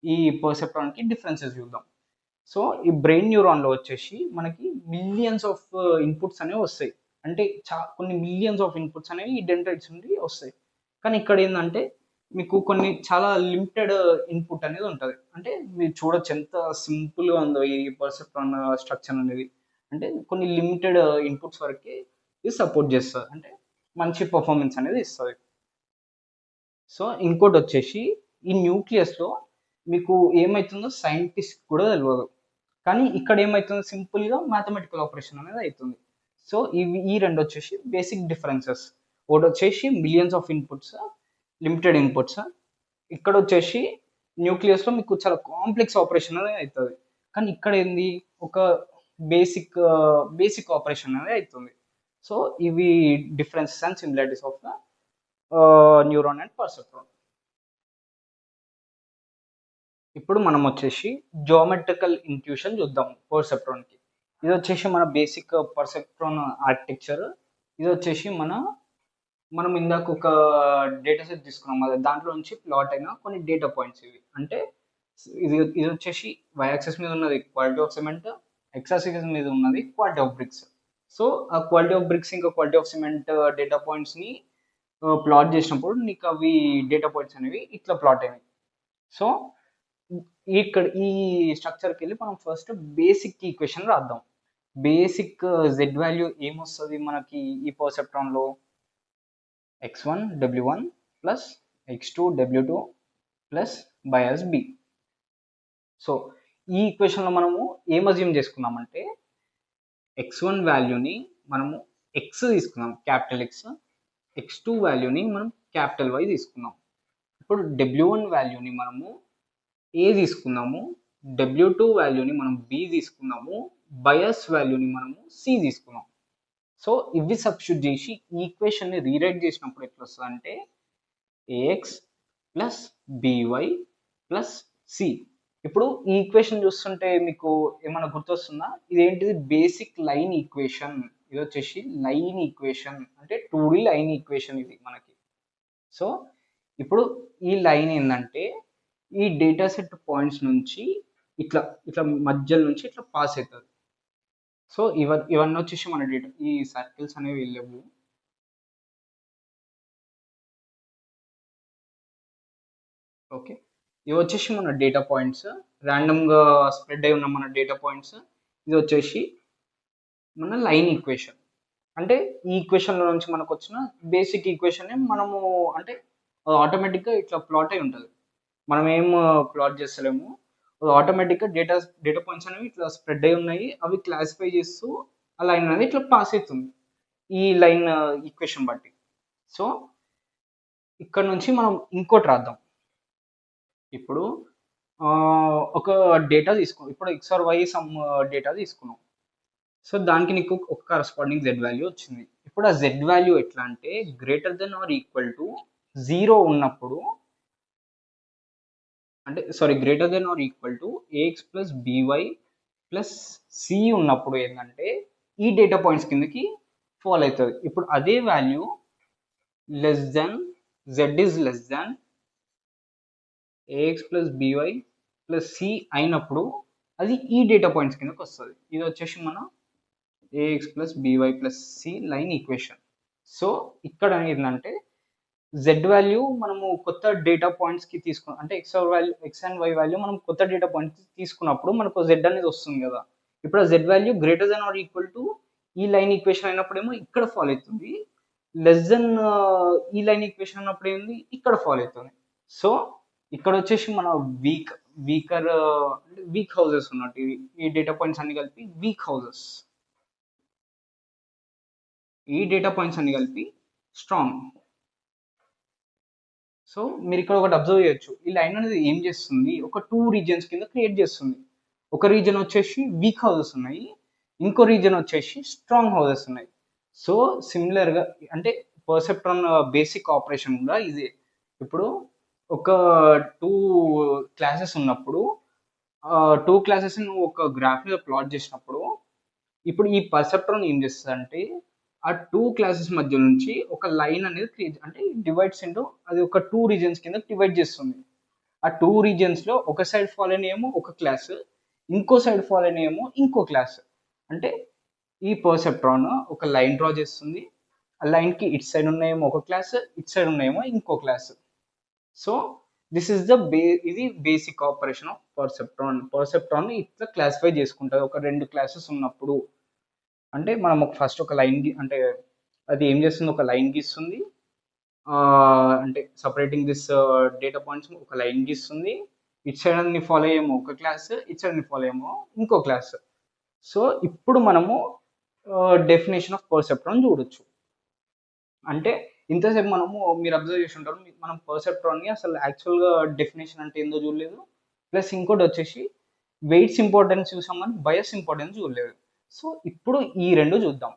ఈ పర్సెప్ట్రాన్కి డిఫరెన్సెస్ చూద్దాం. సో ఈ బ్రెయిన్ న్యూరాన్లో వచ్చేసి మనకి మిలియన్స్ ఆఫ్ ఇన్పుట్స్ అనేవి వస్తాయి. అంటే కొన్ని మిలియన్స్ ఆఫ్ ఇన్పుట్స్ అనేవి ఈ డెండ్రైట్స్ నుండి వస్తాయి. కానీ ఇక్కడ ఏంటంటే మీకు కొన్ని చాలా లిమిటెడ్ ఇన్పుట్ అనేది ఉంటుంది. అంటే మీరు చూడొచ్చు ఎంత సింపుల్గా ఉందో ఈ పర్సెప్ట్రాన్ స్ట్రక్చర్ అనేది. అంటే కొన్ని లిమిటెడ్ ఇన్పుట్స్ వరకే ఇది సపోర్ట్ చేస్తుంది, అంటే మంచి పర్ఫార్మెన్స్ అనేది ఇస్తుంది. సో ఇంకోటి వచ్చేసి ఈ న్యూక్లియస్లో మీకు ఏమవుతుందో సైంటిస్ట్ కూడా తెలియదు, కానీ ఇక్కడ ఏమవుతుంది సింపుల్గా మ్యాథమెటికల్ ఆపరేషన్ అనేది అవుతుంది. సో ఈ రెండు వచ్చేసి బేసిక్ డిఫరెన్సెస్. ఒకటి వచ్చేసి millions of inputs, limited inputs. ఇక్కడ వచ్చేసి న్యూక్లియస్లో మీకు చాలా కాంప్లెక్స్ ఆపరేషన్ అనేది అవుతుంది, కానీ ఇక్కడ ఏంది ఒక బేసిక్ బేసిక్ ఆపరేషన్ అనేది అవుతుంది. సో ఇవి differences and similarities of neuron and perceptron. ఇప్పుడు మనం వచ్చేసి జియోమెట్రికల్ ఇంట్యూషన్ చూద్దాం పర్సెప్ట్రాన్కి. ఇది వచ్చేసి మన బేసిక్ పర్సెప్ట్రాన్ ఆర్కిటెక్చర్. ఇది వచ్చేసి మనం ఇందాక ఒక డేటా సెట్ తీసుకున్నాం కదా, దాంట్లో నుంచి ప్లాట్ అయిన కొన్ని డేటా పాయింట్స్ ఇవి. అంటే ఇది వచ్చేసి వై యాక్సిస్ మీద ఉన్నది quality of cement, X axis మీద ఉన్నది క్వాలిటీ ఆఫ్ బ్రిక్స్. సో ఆ క్వాలిటీ ఆఫ్ బ్రిక్స్ ఇంకా క్వాలిటీ ఆఫ్ సిమెంట్ డేటా పాయింట్స్ని ప్లాట్ చేసినప్పుడు నీకు అవి డేటా పాయింట్స్ అనేవి ఇట్లా ప్లాట్ అయినాయి. సో ఇక్కడ ఈ స్ట్రక్చర్కి వెళ్ళి మనం ఫస్ట్ బేసిక్ ఈక్వేషన్ రాద్దాం. బేసిక్ జెడ్ వాల్యూ ఏమొస్తుంది మనకి ఈ పర్సెప్ట్రాన్లో? x1 w1 plus x2 w2 plus bias b. So ఈ ఈక్వేషన్లో మనము ఏం అజ్యూమ్ చేసుకున్నామంటే x1 వాల్యూని మనము x తీసుకున్నాం, క్యాపిటల్ x. x2 వాల్యూని మనం క్యాపిటల్ y తీసుకున్నాం. ఇప్పుడు w1 వాల్యూని మనము a తీసుకున్నాము, w2 వాల్యూని మనం b తీసుకున్నాము, బయాస్ వాల్యూని మనము c తీసుకున్నాం. సో ఇవి సబ్స్టిట్యూట్ చేసి ఈక్వేషన్ని రీరైట్ చేసినప్పుడు ఎట్లా వస్తుంది అంటే ax plus by plus c. ఇప్పుడు ఈ ఈక్వేషన్ చూస్తుంటే మీకు ఏమైనా గుర్తొస్తుందా? ఇదేంటిది? Basic line equation. ఇది వచ్చేసి లైన్ ఈక్వేషన్, అంటే 2D లైన్ ఈక్వేషన్ ఇది మనకి. సో ఇప్పుడు ఈ లైన్ ఏంటంటే ఈ డేటా సెట్ పాయింట్స్ నుంచి ఇట్లా ఇట్లా మధ్యలో నుంచి ఇట్లా పాస్ అవుతుంది. సో ఇవన్నీ వచ్చేసి మన డేటా, ఈ సర్కిల్స్ అనేవి లేవు. ఓకే, ఇవి వచ్చేసి మన డేటా పాయింట్స్, ర్యాండమ్గా స్ప్రెడ్ అయి ఉన్న మన డేటా పాయింట్స్. ఇది వచ్చేసి మన లైన్ ఈక్వేషన్. అంటే ఈ ఈక్వేషన్లో నుంచి మనకు వచ్చిన బేసిక్ ఈక్వేషన్ మనము అంటే ఆటోమేటిక్గా ఇట్లా ప్లాట్ అయి ఉంటుంది. మనం ఏం ప్లాట్ చేస్తలేము, ఆటోమేటిక్గా డేటా పాయింట్స్ అనేవి ఇట్లా స్ప్రెడ్ అయి ఉన్నాయి, అవి క్లాసిఫై చేస్తూ ఆ లైన్ అనేది ఇట్లా పాస్ అవుతుంది ఈ లైన్ ఈక్వేషన్ బట్టి. సో ఇక్కడ నుంచి మనం ఇంకోటి రాద్దాం. ఇప్పుడు ఒక డేటా తీసుకున్నాం, ఇప్పుడు x or y some data తీసుకున్నాం. సో దానికి నీకు ఒక కరస్పాండింగ్ జెడ్ వాల్యూ వచ్చింది. ఇప్పుడు ఆ జెడ్ వాల్యూ ఎట్లా అంటే greater than or equal to 0 ఉన్నప్పుడు, అంటే sorry greater than or equal to a x plus b y plus c ఉన్నప్పుడు ఏంటంటే ఈ డేటా పాయింట్స్ కిందకి ఫాల్ అవుతుంది. ఇప్పుడు అదే value less than z is less than a x plus b y plus c అయినప్పుడు అది ఈ డేటా పాయింట్స్ కిందకి వస్తుంది. ఇది వచ్చేసి మన a x plus b y plus c line equation. So ఇక్కడ ఏంటంటే జెడ్ వాల్యూ మనము కొత్త డేటా పాయింట్స్కి తీసుకున్నాం, అంటే ఎక్స్ అండ్ వై వాల్యూ మనం కొత్త డేటా పాయింట్స్ తీసుకున్నప్పుడు మనకు జెడ్ అనేది వస్తుంది కదా. ఇప్పుడు ఆ z value greater than or equal to ఈ లైన్ ఈక్వేషన్ అయినప్పుడేమో ఇక్కడ ఫాలో అవుతుంది, లెస్ దెన్ ఈ లైన్ ఈక్వేషన్ అన్నప్పుడు ఏంది ఇక్కడ ఫాలో అవుతుంది. సో ఇక్కడ వచ్చేసి మన వీక్ హౌసెస్ ఉన్నట్టు ఈ డేటా పాయింట్స్ అన్ని కలిపి వీక్ హౌసెస్, ఈ డేటా పాయింట్స్ అన్ని కలిపి స్ట్రాంగ్. సో మీరు ఇక్కడ ఒకటి అబ్జర్వ్ చేయొచ్చు, ఈ లైన్ అనేది ఏం చేస్తుంది, ఒక 2 రీజియన్స్ కింద క్రియేట్ చేస్తుంది. ఒక రీజన్ వచ్చేసి వీక్ హౌసెస్ ఉన్నాయి, ఇంకో రీజన్ వచ్చేసి స్ట్రాంగ్ హౌసెస్ ఉన్నాయి. సో సిమిలర్గా అంటే పర్సెప్ట్రాన్ బేసిక్ ఆపరేషన్ కూడా ఇదే. ఇప్పుడు ఒక 2 క్లాసెస్ ఉన్నప్పుడు టూ క్లాసెస్ నువ్వు ఒక గ్రాఫ్ మీద ప్లాట్ చేసినప్పుడు ఇప్పుడు ఈ పర్సెప్ట్రాన్ ఏం చేస్తుంది అంటే ఆ టూ క్లాసెస్ మధ్య నుంచి ఒక లైన్ అనేది క్రియేట్ అంటే డివైడ్స్ ఇంటూ అది ఒక టూ రీజన్స్ కింద డివైడ్ చేస్తుంది. ఆ టూ రీజన్స్ లో ఒక సైడ్ ఫాల్ అయిన ఏమో ఒక క్లాస్, ఇంకో సైడ్ ఫాల్ అయిన ఏమో ఇంకో క్లాస్. అంటే ఈ పర్సెప్ట్రాన్ ఒక లైన్ డ్రా చేస్తుంది. ఆ లైన్ కి ఇటు సైడ్ ఉన్నాయేమో ఒక క్లాస్, ఇటు సైడ్ ఉన్నాయేమో ఇంకో class. So this is the ఇది బేసిక్ ఆపరేషన్ ఆఫ్ పర్సెప్ట్రాన్. పర్సెప్ట్రాన్ ఇట్లా క్లాసిఫై చేసుకుంటుంది ఒక రెండు క్లాసెస్ ఉన్నప్పుడు. అంటే మనం ఫస్ట్ ఒక లైన్ అంటే అది ఏం చేస్తుంది, ఒక లైన్ గీస్తుంది. అంటే సపరేటింగ్ దిస్ డేటా పాయింట్స్ ఒక లైన్ గీస్తుంది. ఇటు సైడ్ అన్ని ఫాలో అయ్యేమో ఒక క్లాస్, ఇటు సైడ్ ఫాలో అయ్యేమో ఇంకో క్లాస్. సో ఇప్పుడు మనము డెఫినేషన్ ఆఫ్ పర్సెప్ట్రాన్ చూడొచ్చు. అంటే ఇంతసేపు మనము మీరు అబ్జర్వ్ చేసి ఉంటారు, మనం పర్సెప్ట్రాన్ని అసలు యాక్చువల్గా డెఫినేషన్ అంటే ఏందో చూడలేదు. ప్లస్ ఇంకోటి వచ్చేసి వెయిట్స్ ఇంపార్టెన్స్ చూసాం కానీ బయస్ ఇంపార్టెన్స్ చూడలేదు. సో ఇప్పుడు ఈ రెండు చూద్దాం.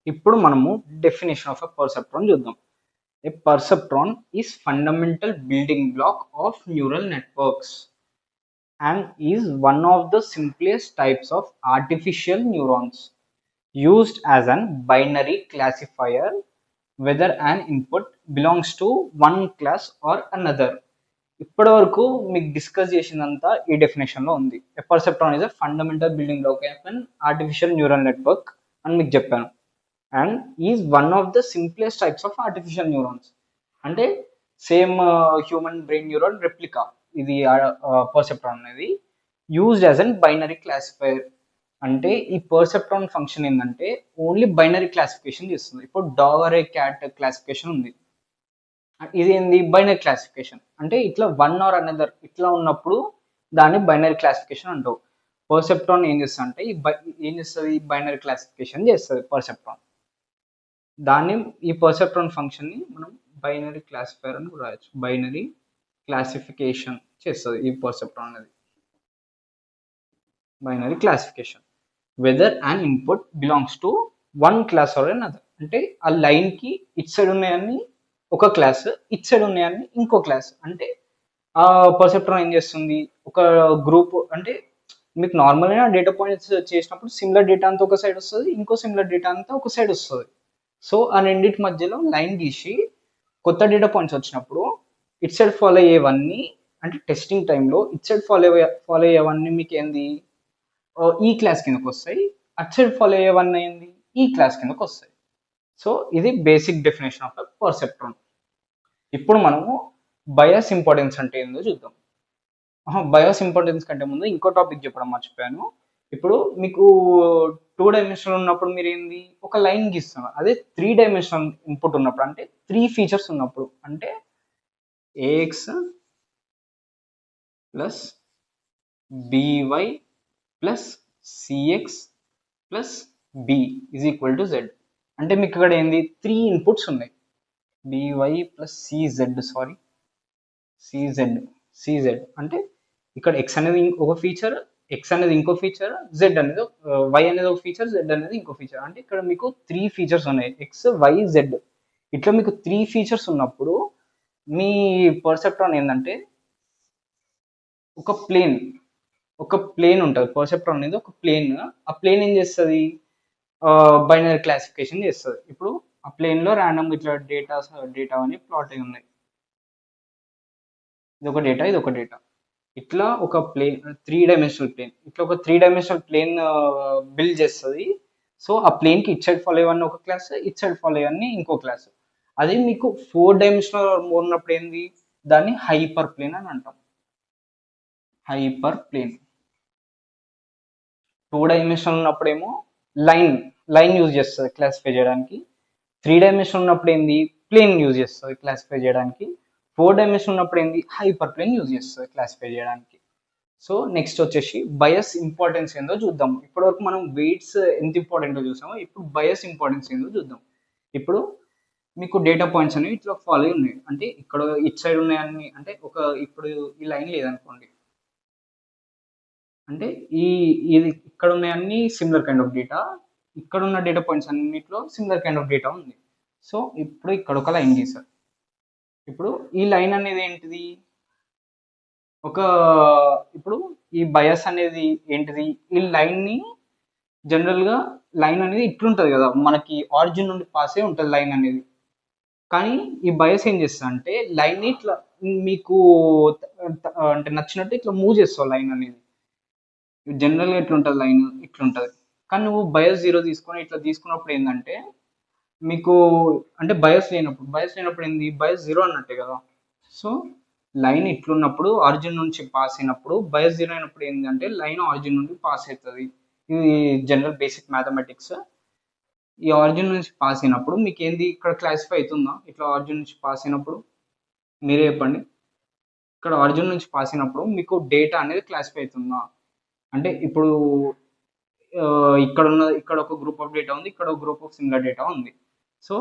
ఇప్పుడు మనము డెఫినేషన్ ఆఫ్ ఎ పర్సెప్ట్రాన్ చూద్దాం. A perceptron is fundamental building block of neural networks and is one of the simplest types of artificial neurons used as an binary classifier whether an input belongs to one class or another. ఇప్పటి వరకు మీకు discuss చేసినంత ఈ definition లో ఉంది. A perceptron is a fundamental building block of an artificial neural network అని మీకు చెప్పాను. And is one of the simplest types of artificial neurons. అంటే same human brain neuron replica ఇది పర్సెప్ట్రాన్ అనేది used as an binary classifier. అంటే ఈ perceptron function ఏంటంటే only binary classification చేస్తుంది. ఇప్పుడు డాగ్ అరే క్యాట్ క్లాసిఫికేషన్ ఉంది, ఇది ఏంది బైనరీ క్లాసిఫికేషన్. అంటే ఇట్లా వన్ ఆర్ అనదర్ ఇట్లా ఉన్నప్పుడు దాన్ని బైనరీ క్లాసిఫికేషన్ అంటావు. పర్సెప్ట్రాన్ ఏం చేస్తుంది అంటే ఏం చేస్తుంది, బైనరీ క్లాసిఫికేషన్ చేస్తుంది పర్సెప్ట్రాన్. దాన్ని ఈ పర్సెప్ట్రాన్ ఫంక్షన్ ని మనం బైనరీ క్లాసిఫైర్ అని కూడా రాయొచ్చు. బైనరీ క్లాసిఫికేషన్ చేస్తుంది ఈ పర్సెప్ట్రాన్ అనేది. Binary classification whether and input belongs to one class or another. అంటే ఆ లైన్ కి ఇట్ సైడ్ ఉన్నాయన్ని ఒక క్లాస్, ఇట్ సైడ్ ఉన్నాయన్ని ఇంకో క్లాస్. అంటే ఆ పర్సెప్ట్రాన్ ఏం చేస్తుంది, ఒక గ్రూప్ అంటే మీకు నార్మల్గా డేటా పాయింట్స్ చేసినప్పుడు సిమిలర్ డేటా అంతా ఒక సైడ్ వస్తుంది, ఇంకో సిమిలర్ డేటా అంతా ఒక సైడ్ వస్తుంది. సో ఆ రెండింటి మధ్యలో లైన్ గీసి కొత్త డేటా పాయింట్స్ వచ్చినప్పుడు ఇట్ సైడ్ ఫాలో అయ్యేవన్నీ అంటే టెస్టింగ్ టైంలో ఇట్ సైడ్ ఫాలో అయ్యేవన్నీ మీకు ఏంది ఈ క్లాస్ కిందకు వస్తాయి, అట్ సైడ్ ఫాలో అయ్యేవన్నీ ఏంది ఈ క్లాస్ కిందకు వస్తాయి. సో ఇది బేసిక్ డెఫినేషన్ ఆఫ్ పర్సెప్ట్రాన్. ఇప్పుడు మనము బయాస్ ఇంపార్టెన్స్ అంటే ఏందో చూద్దాం. బయాస్ ఇంపార్టెన్స్ కంటే ముందు ఇంకో టాపిక్ చెప్పడం మర్చిపోయాను. ఇప్పుడు మీకు టూ డైమెన్షనల్ ఉన్నప్పుడు మీరు ఏంది ఒక లైన్ గీస్తున్నారు. అదే త్రీ డైమెన్షనల్ ఇన్పుట్ ఉన్నప్పుడు అంటే త్రీ ఫీచర్స్ ఉన్నప్పుడు అంటే a x plus b y plus c x plus b is equal to z. అంటే మీకు ఇక్కడ ఏంది త్రీ ఇన్పుట్స్ ఉన్నాయి, బివై ప్లస్ సిజెడ్, సారీ సిజెడ్. సిజెడ్ అంటే ఇక్కడ ఎక్స్ అనేది ఒక ఫీచర్, ఎక్స్ అనేది ఇంకో ఫీచర్, జెడ్ అనేది వై అనేది ఒక ఫీచర్, జెడ్ అనేది ఇంకో ఫీచర్. అంటే ఇక్కడ మీకు త్రీ ఫీచర్స్ ఉన్నాయి, ఎక్స్ వై జెడ్. ఇట్లా మీకు త్రీ ఫీచర్స్ ఉన్నప్పుడు మీ పర్సెప్ట్రాన్ ఏంటంటే ఒక ప్లేన్, ఒక ప్లేన్ ఉంటుంది. పర్సెప్ట్రాన్ అనేది ఒక ప్లేన్. ఆ ప్లేన్ ఏం చేస్తుంది, బైనరీ క్లాసిఫికేషన్ చేస్తుంది. ఇప్పుడు ఆ ప్లేన్ లో ర్యాండమ్ ఇట్లా డేటా అని ప్లాట్ అయి ఉన్నాయి. ఇది ఒక డేటా, ఇది ఒక డేటా. ఇట్లా ఒక ప్లేన్ త్రీ డైమెన్షనల్ ప్లేన్, ఇట్లా ఒక త్రీ డైమెన్షనల్ ప్లేన్ బిల్డ్ చేస్తుంది. సో ఆ ప్లేన్ కి ఇట్ సైడ్ ఫాలో అయ్యవన్నీ ఒక క్లాస్, ఇట్ సైడ్ ఫాలో అయ్యవన్నీ ఇంకో క్లాస్. అదే మీకు ఫోర్ డైమెన్షనల్ ఉన్నప్పుడు ఏంది, దాన్ని హైపర్ ప్లేన్ అని అంటాం. Hyper plane. టూ డైమెన్షనల్ ఉన్నప్పుడేమో లైన్ లైన్ యూజ్ చేస్తుంది క్లాసిఫై చేయడానికి. త్రీ డైమెన్షన్ ఉన్నప్పుడు ఏంది ప్లేన్ యూజ్ చేస్తుంది క్లాసిఫై చేయడానికి. ఫోర్ డైమెన్షన్ ఉన్నప్పుడు ఏంది హైపర్ ప్లేన్ యూజ్ చేస్తుంది క్లాసిఫై చేయడానికి. సో నెక్స్ట్ వచ్చేసి బయస్ ఇంపార్టెన్స్ ఏందో చూద్దాం. ఇప్పటివరకు మనం వెయిట్స్ ఎంత ఇంపార్టెంటో చూసామో ఇప్పుడు బయస్ ఇంపార్టెన్స్ ఏందో చూద్దాం. ఇప్పుడు మీకు డేటా పాయింట్స్ అనేవి ఇట్లా ఫాలో ఉన్నాయి. అంటే ఇక్కడ ఇట్ సైడ్ ఉన్నాయన్ని అంటే ఒక ఇప్పుడు ఈ లైన్ లేదనుకోండి, అంటే ఈ ఇది ఇక్కడ ఉన్నాయన్ని సిమిలర్ కైండ్ ఆఫ్ డేటా, ఇక్కడ ఉన్న డేటా పాయింట్స్ అన్నింటిలో సిమిలర్ కైండ్ ఆఫ్ డేటా ఉంది. సో ఇప్పుడు ఇక్కడ ఒక లైన్ గీసారు. ఇప్పుడు ఈ లైన్ అనేది ఏంటిది, ఒక ఇప్పుడు ఈ బయాస్ అనేది ఏంటిది? ఈ లైన్‌ని జనరల్‌గా లైన్ అనేది ఇట్లుంటది గదా! మనకి ఆరిజిన్ నుండి పాస్ అయ్యి ఉంటది లైన్ అనేది. కానీ ఈ బయాస్ ఏం చేస్తదంటే లైన్‌ని ఇట్లా మీకు అంటే నచ్చినట్టు ఇట్లా మూవ్ చేస్తావు లైన్ అనేది. జనరల్‌గా ఎట్లుంటది లైన్ ఇట్లుంటది. కానీ నువ్వు బయాస్ 0 తీసుకొని ఇట్లా తీసుకున్నప్పుడు ఏందంటే మీకు అంటే బయాస్ లేనప్పుడు ఏంది? బయాస్ 0 అన్నట్టే కదా! సో, లైన్ ఇట్లున్నప్పుడు ఆరిజిన్ నుంచి పాస్ అయినప్పుడు బయాస్ 0 అయినప్పుడు ఏందంటే లైన్ ఆరిజిన్ నుండి పాస్ అయితది. ఇది జనరల్ బేసిక్ మ్యాథమెటిక్స్. ఈ ఆరిజిన్ నుంచి పాస్ అయినప్పుడు మీకేంది ఇక్కడ క్లాసిఫై అయితుందా? ఇట్లా ఆరిజిన్ నుంచి పాస్ అయినప్పుడు? మీరే చెప్పండి. ఇక్కడ ఆరిజిన్ నుంచి పాస్ అయినప్పుడు మీకు డేటా అనేది క్లాసిఫై అయితుందా? అంటే ఇప్పుడు ఇక్కడ ఒక గ్రూప్ ఆఫ్ డేటా ఉంది. ఇక్కడ ఒక గ్రూప్ ఆఫ్ సిమిలర్ డేటా ఉంది. సో,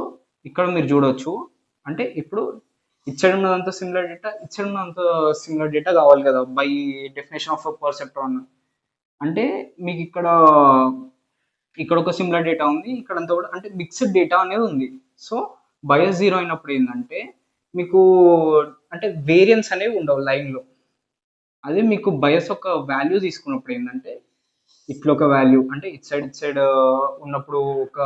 ఇక్కడ మీరు చూడొచ్చు. అంటే ఇప్పుడు ఇటు సైడ్ ఉన్నదంతా సిమిలర్ డేటా, ఇటు సైడ్ ఉన్నదంతా సిమిలర్ డేటా కావాలి కదా! By definition of perceptron. అంటే మీకు ఇక్కడ ఒక సిమిలర్ డేటా ఉంది. ఇక్కడంతా కూడా అంటే మిక్స్డ్ డేటా అనేది ఉంది. సో, బయాస్ 0 అయినప్పుడు ఏందంటే మీకు అంటే వేరియన్స్ అనేవి ఉండవు లైన్‌లో. అదే మీకు బయాస్ ఒక వాల్యూ తీసుకున్నప్పుడు ఏందంటే ఇట్లా ఒక వాల్యూ అంటే ఇటు సైడ్ ఉన్నప్పుడు ఒక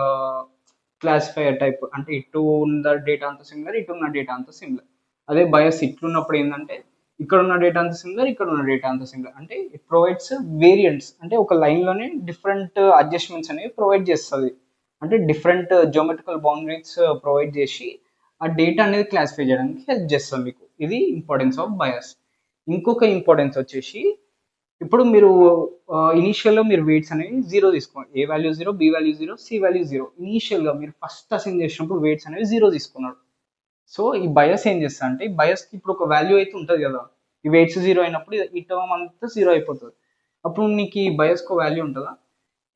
క్లాసిఫైయర్ టైప్ అంటే ఇటు ఉన్న డేటా అంతా సిమిలర్ ఇటు ఉన్న డేటా అంతా సిమిలర్. అదే బయాస్ ఇట్లున్నప్పుడు ఏంటంటే ఇక్కడ ఉన్న డేటా అంతా సిమిలర్ ఇక్కడ ఉన్న డేటా అంతా సిమిలర్. అంటే ఇట్ ప్రొవైడ్స్ వేరియంట్స్ అంటే ఒక లైన్లోనే డిఫరెంట్ అడ్జస్ట్మెంట్స్ అనేవి ప్రొవైడ్ చేస్తుంది. అంటే డిఫరెంట్ జియోమెట్రికల్ బౌండరీస్ ప్రొవైడ్ చేసి ఆ డేటా అనేది క్లాసిఫై చేయడానికి హెల్ప్ చేస్తుంది మీకు. ఇది ఇంపార్టెన్స్ ఆఫ్ బయాస్. ఇంకొక ఇంపార్టెన్స్ వచ్చేసి ఇప్పుడు మీరు ఇనీషియల్‌గా మీరు వెయిట్స్ అనేవి 0 తీసుకోండి. A value 0, B value 0, C value 0. ఇనీషియల్‌గా మీరు ఫస్ట్ అసైన్ చేసినప్పుడు వెయిట్స్ అనేవి 0 తీసుకున్నాడు. సో, ఈ బయాస్ ఏం చేస్తదంటే, ఈ బయాస్‌కి ఇప్పుడు ఒక వాల్యూ అయితే ఉంటది కదా! ఈ వెయిట్స్ 0 అయినప్పుడు ఈ టర్మ్ అంతా 0 అయిపోతది. అప్పుడు నీకు ఈ బయాస్‌కి వాల్యూ ఉంటదా?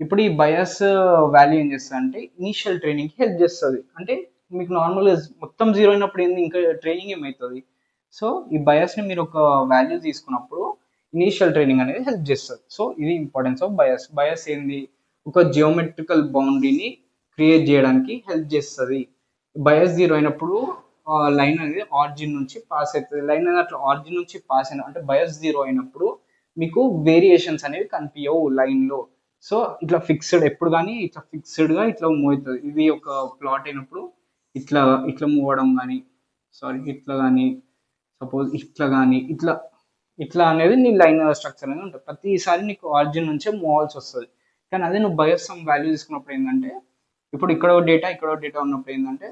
ఇప్పుడు ఈ బయాస్ వాల్యూ ఏం చేస్తదంటే, ఇనీషియల్ ట్రైనింగ్‌కి హెల్ప్ చేస్తది. అంటే మీకు నార్మల్‌గా మొత్తం 0 అయినప్పుడు ఏంది ఇంకా ట్రైనింగ్ ఏమైతది? సో, ఈ బయాస్‌ని మీరు ఒక వాల్యూ తీసుకున్నప్పుడు ఇనీషియల్ ట్రైనింగ్ అనేది హెల్ప్ చేస్తది. సో, ఇది ఇంపార్టెన్స్ ఆఫ్ బయాస్. బయాస్ ఏంది? ఒక జియోమెట్రికల్ బౌండరీని క్రియేట్ చేయడానికి హెల్ప్ చేస్తది. బయాస్ 0 అయినప్పుడు లైన్ అనేది ఆరిజిన్ నుంచి పాస్ అవుతది. లైన్ అనేది అట్లా ఆరిజిన్ నుంచి పాస్ అయిన అంటే బయాస్ 0 అయినప్పుడు మీకు వేరియేషన్స్ అనేవి కనిపియవు లైన్‌లో. సో, ఇట్లా ఫిక్స్‌డ్ ఎప్పుడు గాని ఇట్లా ఫిక్స్‌డ్‌గా ఇట్లా మూవ్ అయితది. ఇది ఒక ప్లాట్ అయినప్పుడు ఇట్లా, ఇట్లా మూవ్ అవ్వడం గాని, సారీ ఇట్లా గాని, సపోజ్ ఇట్లా గాని, ఇట్లా అనేది నీ లైన్ స్ట్రక్చర్ అనేది ఉంటది. ప్రతిసారి నీకు ఆరిజిన్ నుంచే మూవ్ అవ్వాల్సొస్తది. కానీ అదే నువ్వు బయాస్ సమ్ వాల్యూ తీసుకున్నప్పుడు ఏందంటే, ఇప్పుడు ఇక్కడ ఒక డేటా ఉన్నప్పుడు ఏందంటే,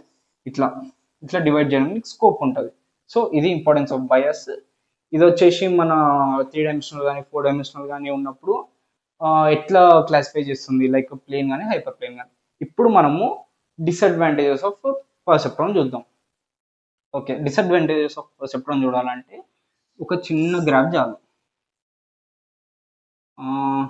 ఇట్లా, ఇట్లా డివైడ్ చేయడానికి నీకు స్కోప్ ఉంటది. సో, ఇది ఇంపార్టెన్స్ ఆఫ్ బయాస్. ఇదొచ్చేసి మన 3 డైమెన్షనల్ గాని, 4 డైమెన్షనల్ గాని ఉన్నప్పుడు ఎట్లా క్లాసిఫై చేస్తుంది లైక్ ప్లేన్ గాని, హైపర్ ప్లేన్ గాని. ఇప్పుడు మనము డిసడ్వాంటేజెస్ ఆఫ్ పర్సెప్ట్రాన్ చూద్దాం. ఓకే. డిసడ్వాంటేజెస్ ఆఫ్ పర్సెప్ట్రాన్ చూడాలంటే ఒక చిన్న గ్రాఫ్ చాలు. ఆహ్,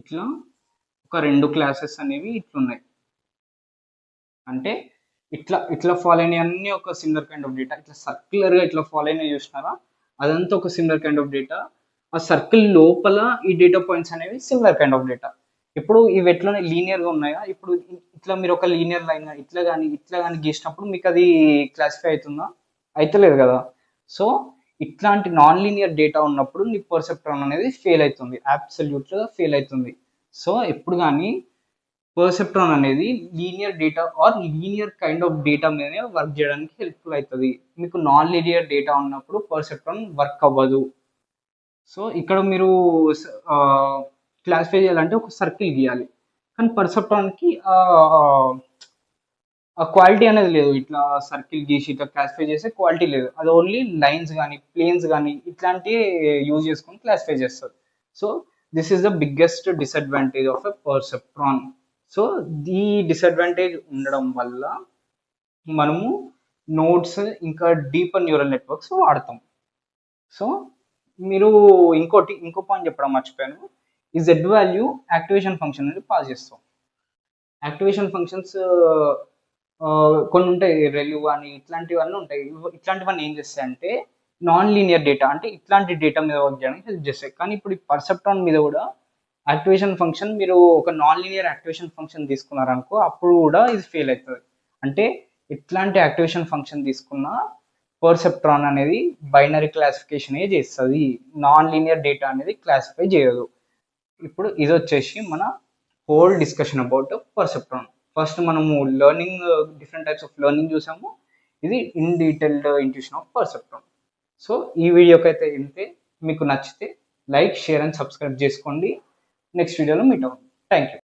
ఇట్లా ఒక 2 క్లాసెస్ అనేవి ఇట్లున్నాయి. అంటే ఇట్లా ఫాలో అయినయన్నీ ఒక సిమిలర్ కైండ్ ఆఫ్ డేటా. ఇట్లా సర్క్యులర్‌గా ఇట్లా ఫాలో అయినయి చూసినారా? అదంతా ఒక సిమిలర్ కైండ్ ఆఫ్ డేటా. ఆ సర్కిల్ లోపల ఈ డేటా పాయింట్స్ అనేవి సిమిలర్ కైండ్ ఆఫ్ డేటా. ఇప్పుడు ఇవి ఎట్లున్నాయి లీనియర్‌గా ఉన్నాయా? ఇప్పుడు ఇట్లా మీరు ఒక లీనియర్ లైన్ ఇట్లా గాని గీసినప్పుడు మీకది క్లాసిఫై అయితుందా? అయితలేదు గదా! సో, ఇట్లాంటి నాన్ లీనియర్ డేటా ఉన్నప్పుడు నీ పర్సెప్ట్రాన్ అనేది ఫెయిల్ అయితుంది. అబ్సల్యూట్‌గా ఫెయిల్ అయితుంది. సో, ఎప్పుడు గాని పర్సెప్ట్రాన్ అనేది linear data or linear kind of data మీదనే వర్క్ చేయడానికి హెల్ప్‌ఫుల్ అయితది. మీకు నాన్ లీనియర్ డేటా ఉన్నప్పుడు పర్సెప్ట్రాన్ వర్క్ అవ్వదు. సో, ఇక్కడ మీరు క్లాసిఫై చేయాలంటే ఒక సర్కిల్ గీయాలి. కానీ పర్సెప్ట్రాన్‌కి ఆ క్వాలిటీ అనేది లేదు. ఇట్లా సర్కిల్ గీసి ఇట్లా క్లాసిఫై చేసే క్వాలిటీ లేదు. అది ఓన్లీ లైన్స్ గాని, ప్లేన్స్ గాని ఇట్లాంటివి యూజ్ చేసుకొని క్లాసిఫై చేస్తది. So, this is the biggest disadvantage of a perceptron. So, ఈ డిసడ్వాంటేజ్ ఉండడం వల్ల మనము నోడ్స్ ఇంకా డీపర్ న్యూరల్ నెట్వర్క్స్ వాడతాం. సో, మీరు ఇంకో పాయింట్ చెప్పడం మర్చిపోయాను. ఈ జెడ్ వాల్యూ యాక్టివేషన్ ఫంక్షన్ నుండి పాస్ చేస్తాం. యాక్టివేషన్ ఫంక్షన్స్ కొన్ని ఉంటాయి. రెలు అని ఇట్లాంటివన్నీ ఉంటాయి. ఇట్లాంటివన్నీ ఏం చేస్తాయంటే నాన్ లీనియర్ డేటా అంటే ఇట్లాంటి డేటా మీద వర్క్ చేయడానికి హెల్ప్ చేస్తాయి. కానీ ఇప్పుడు ఈ పర్సెప్ట్రాన్ మీద కూడా యాక్టివేషన్ ఫంక్షన్ మీరు ఒక నాన్ లీనియర్ యాక్టివేషన్ ఫంక్షన్ తీసుకున్నారనుకో అప్పుడు కూడా ఇది ఫెయిల్ అవుతుంది. అంటే ఎట్లాంటి యాక్టివేషన్ ఫంక్షన్ తీసుకున్నా పర్సెప్ట్రాన్ అనేది బైనరీ క్లాసిఫికేషనే చేస్తుంది, నాన్ లీనియర్ డేటా అనేది క్లాసిఫై చేయదు. ఇప్పుడు ఇది వచ్చేసి మన whole discussion about perceptron. First మనము learning, different types of learning చూసాము. ఇది in detailed intuition of perceptron. So ఈ వీడియోకి అయితే ఇంతే. మీకు నచ్చితే లైక్, షేర్ అండ్ సబ్స్క్రైబ్ చేసుకోండి. నెక్స్ట్ వీడియోలో మీట్ అవ్వండి. Thank you.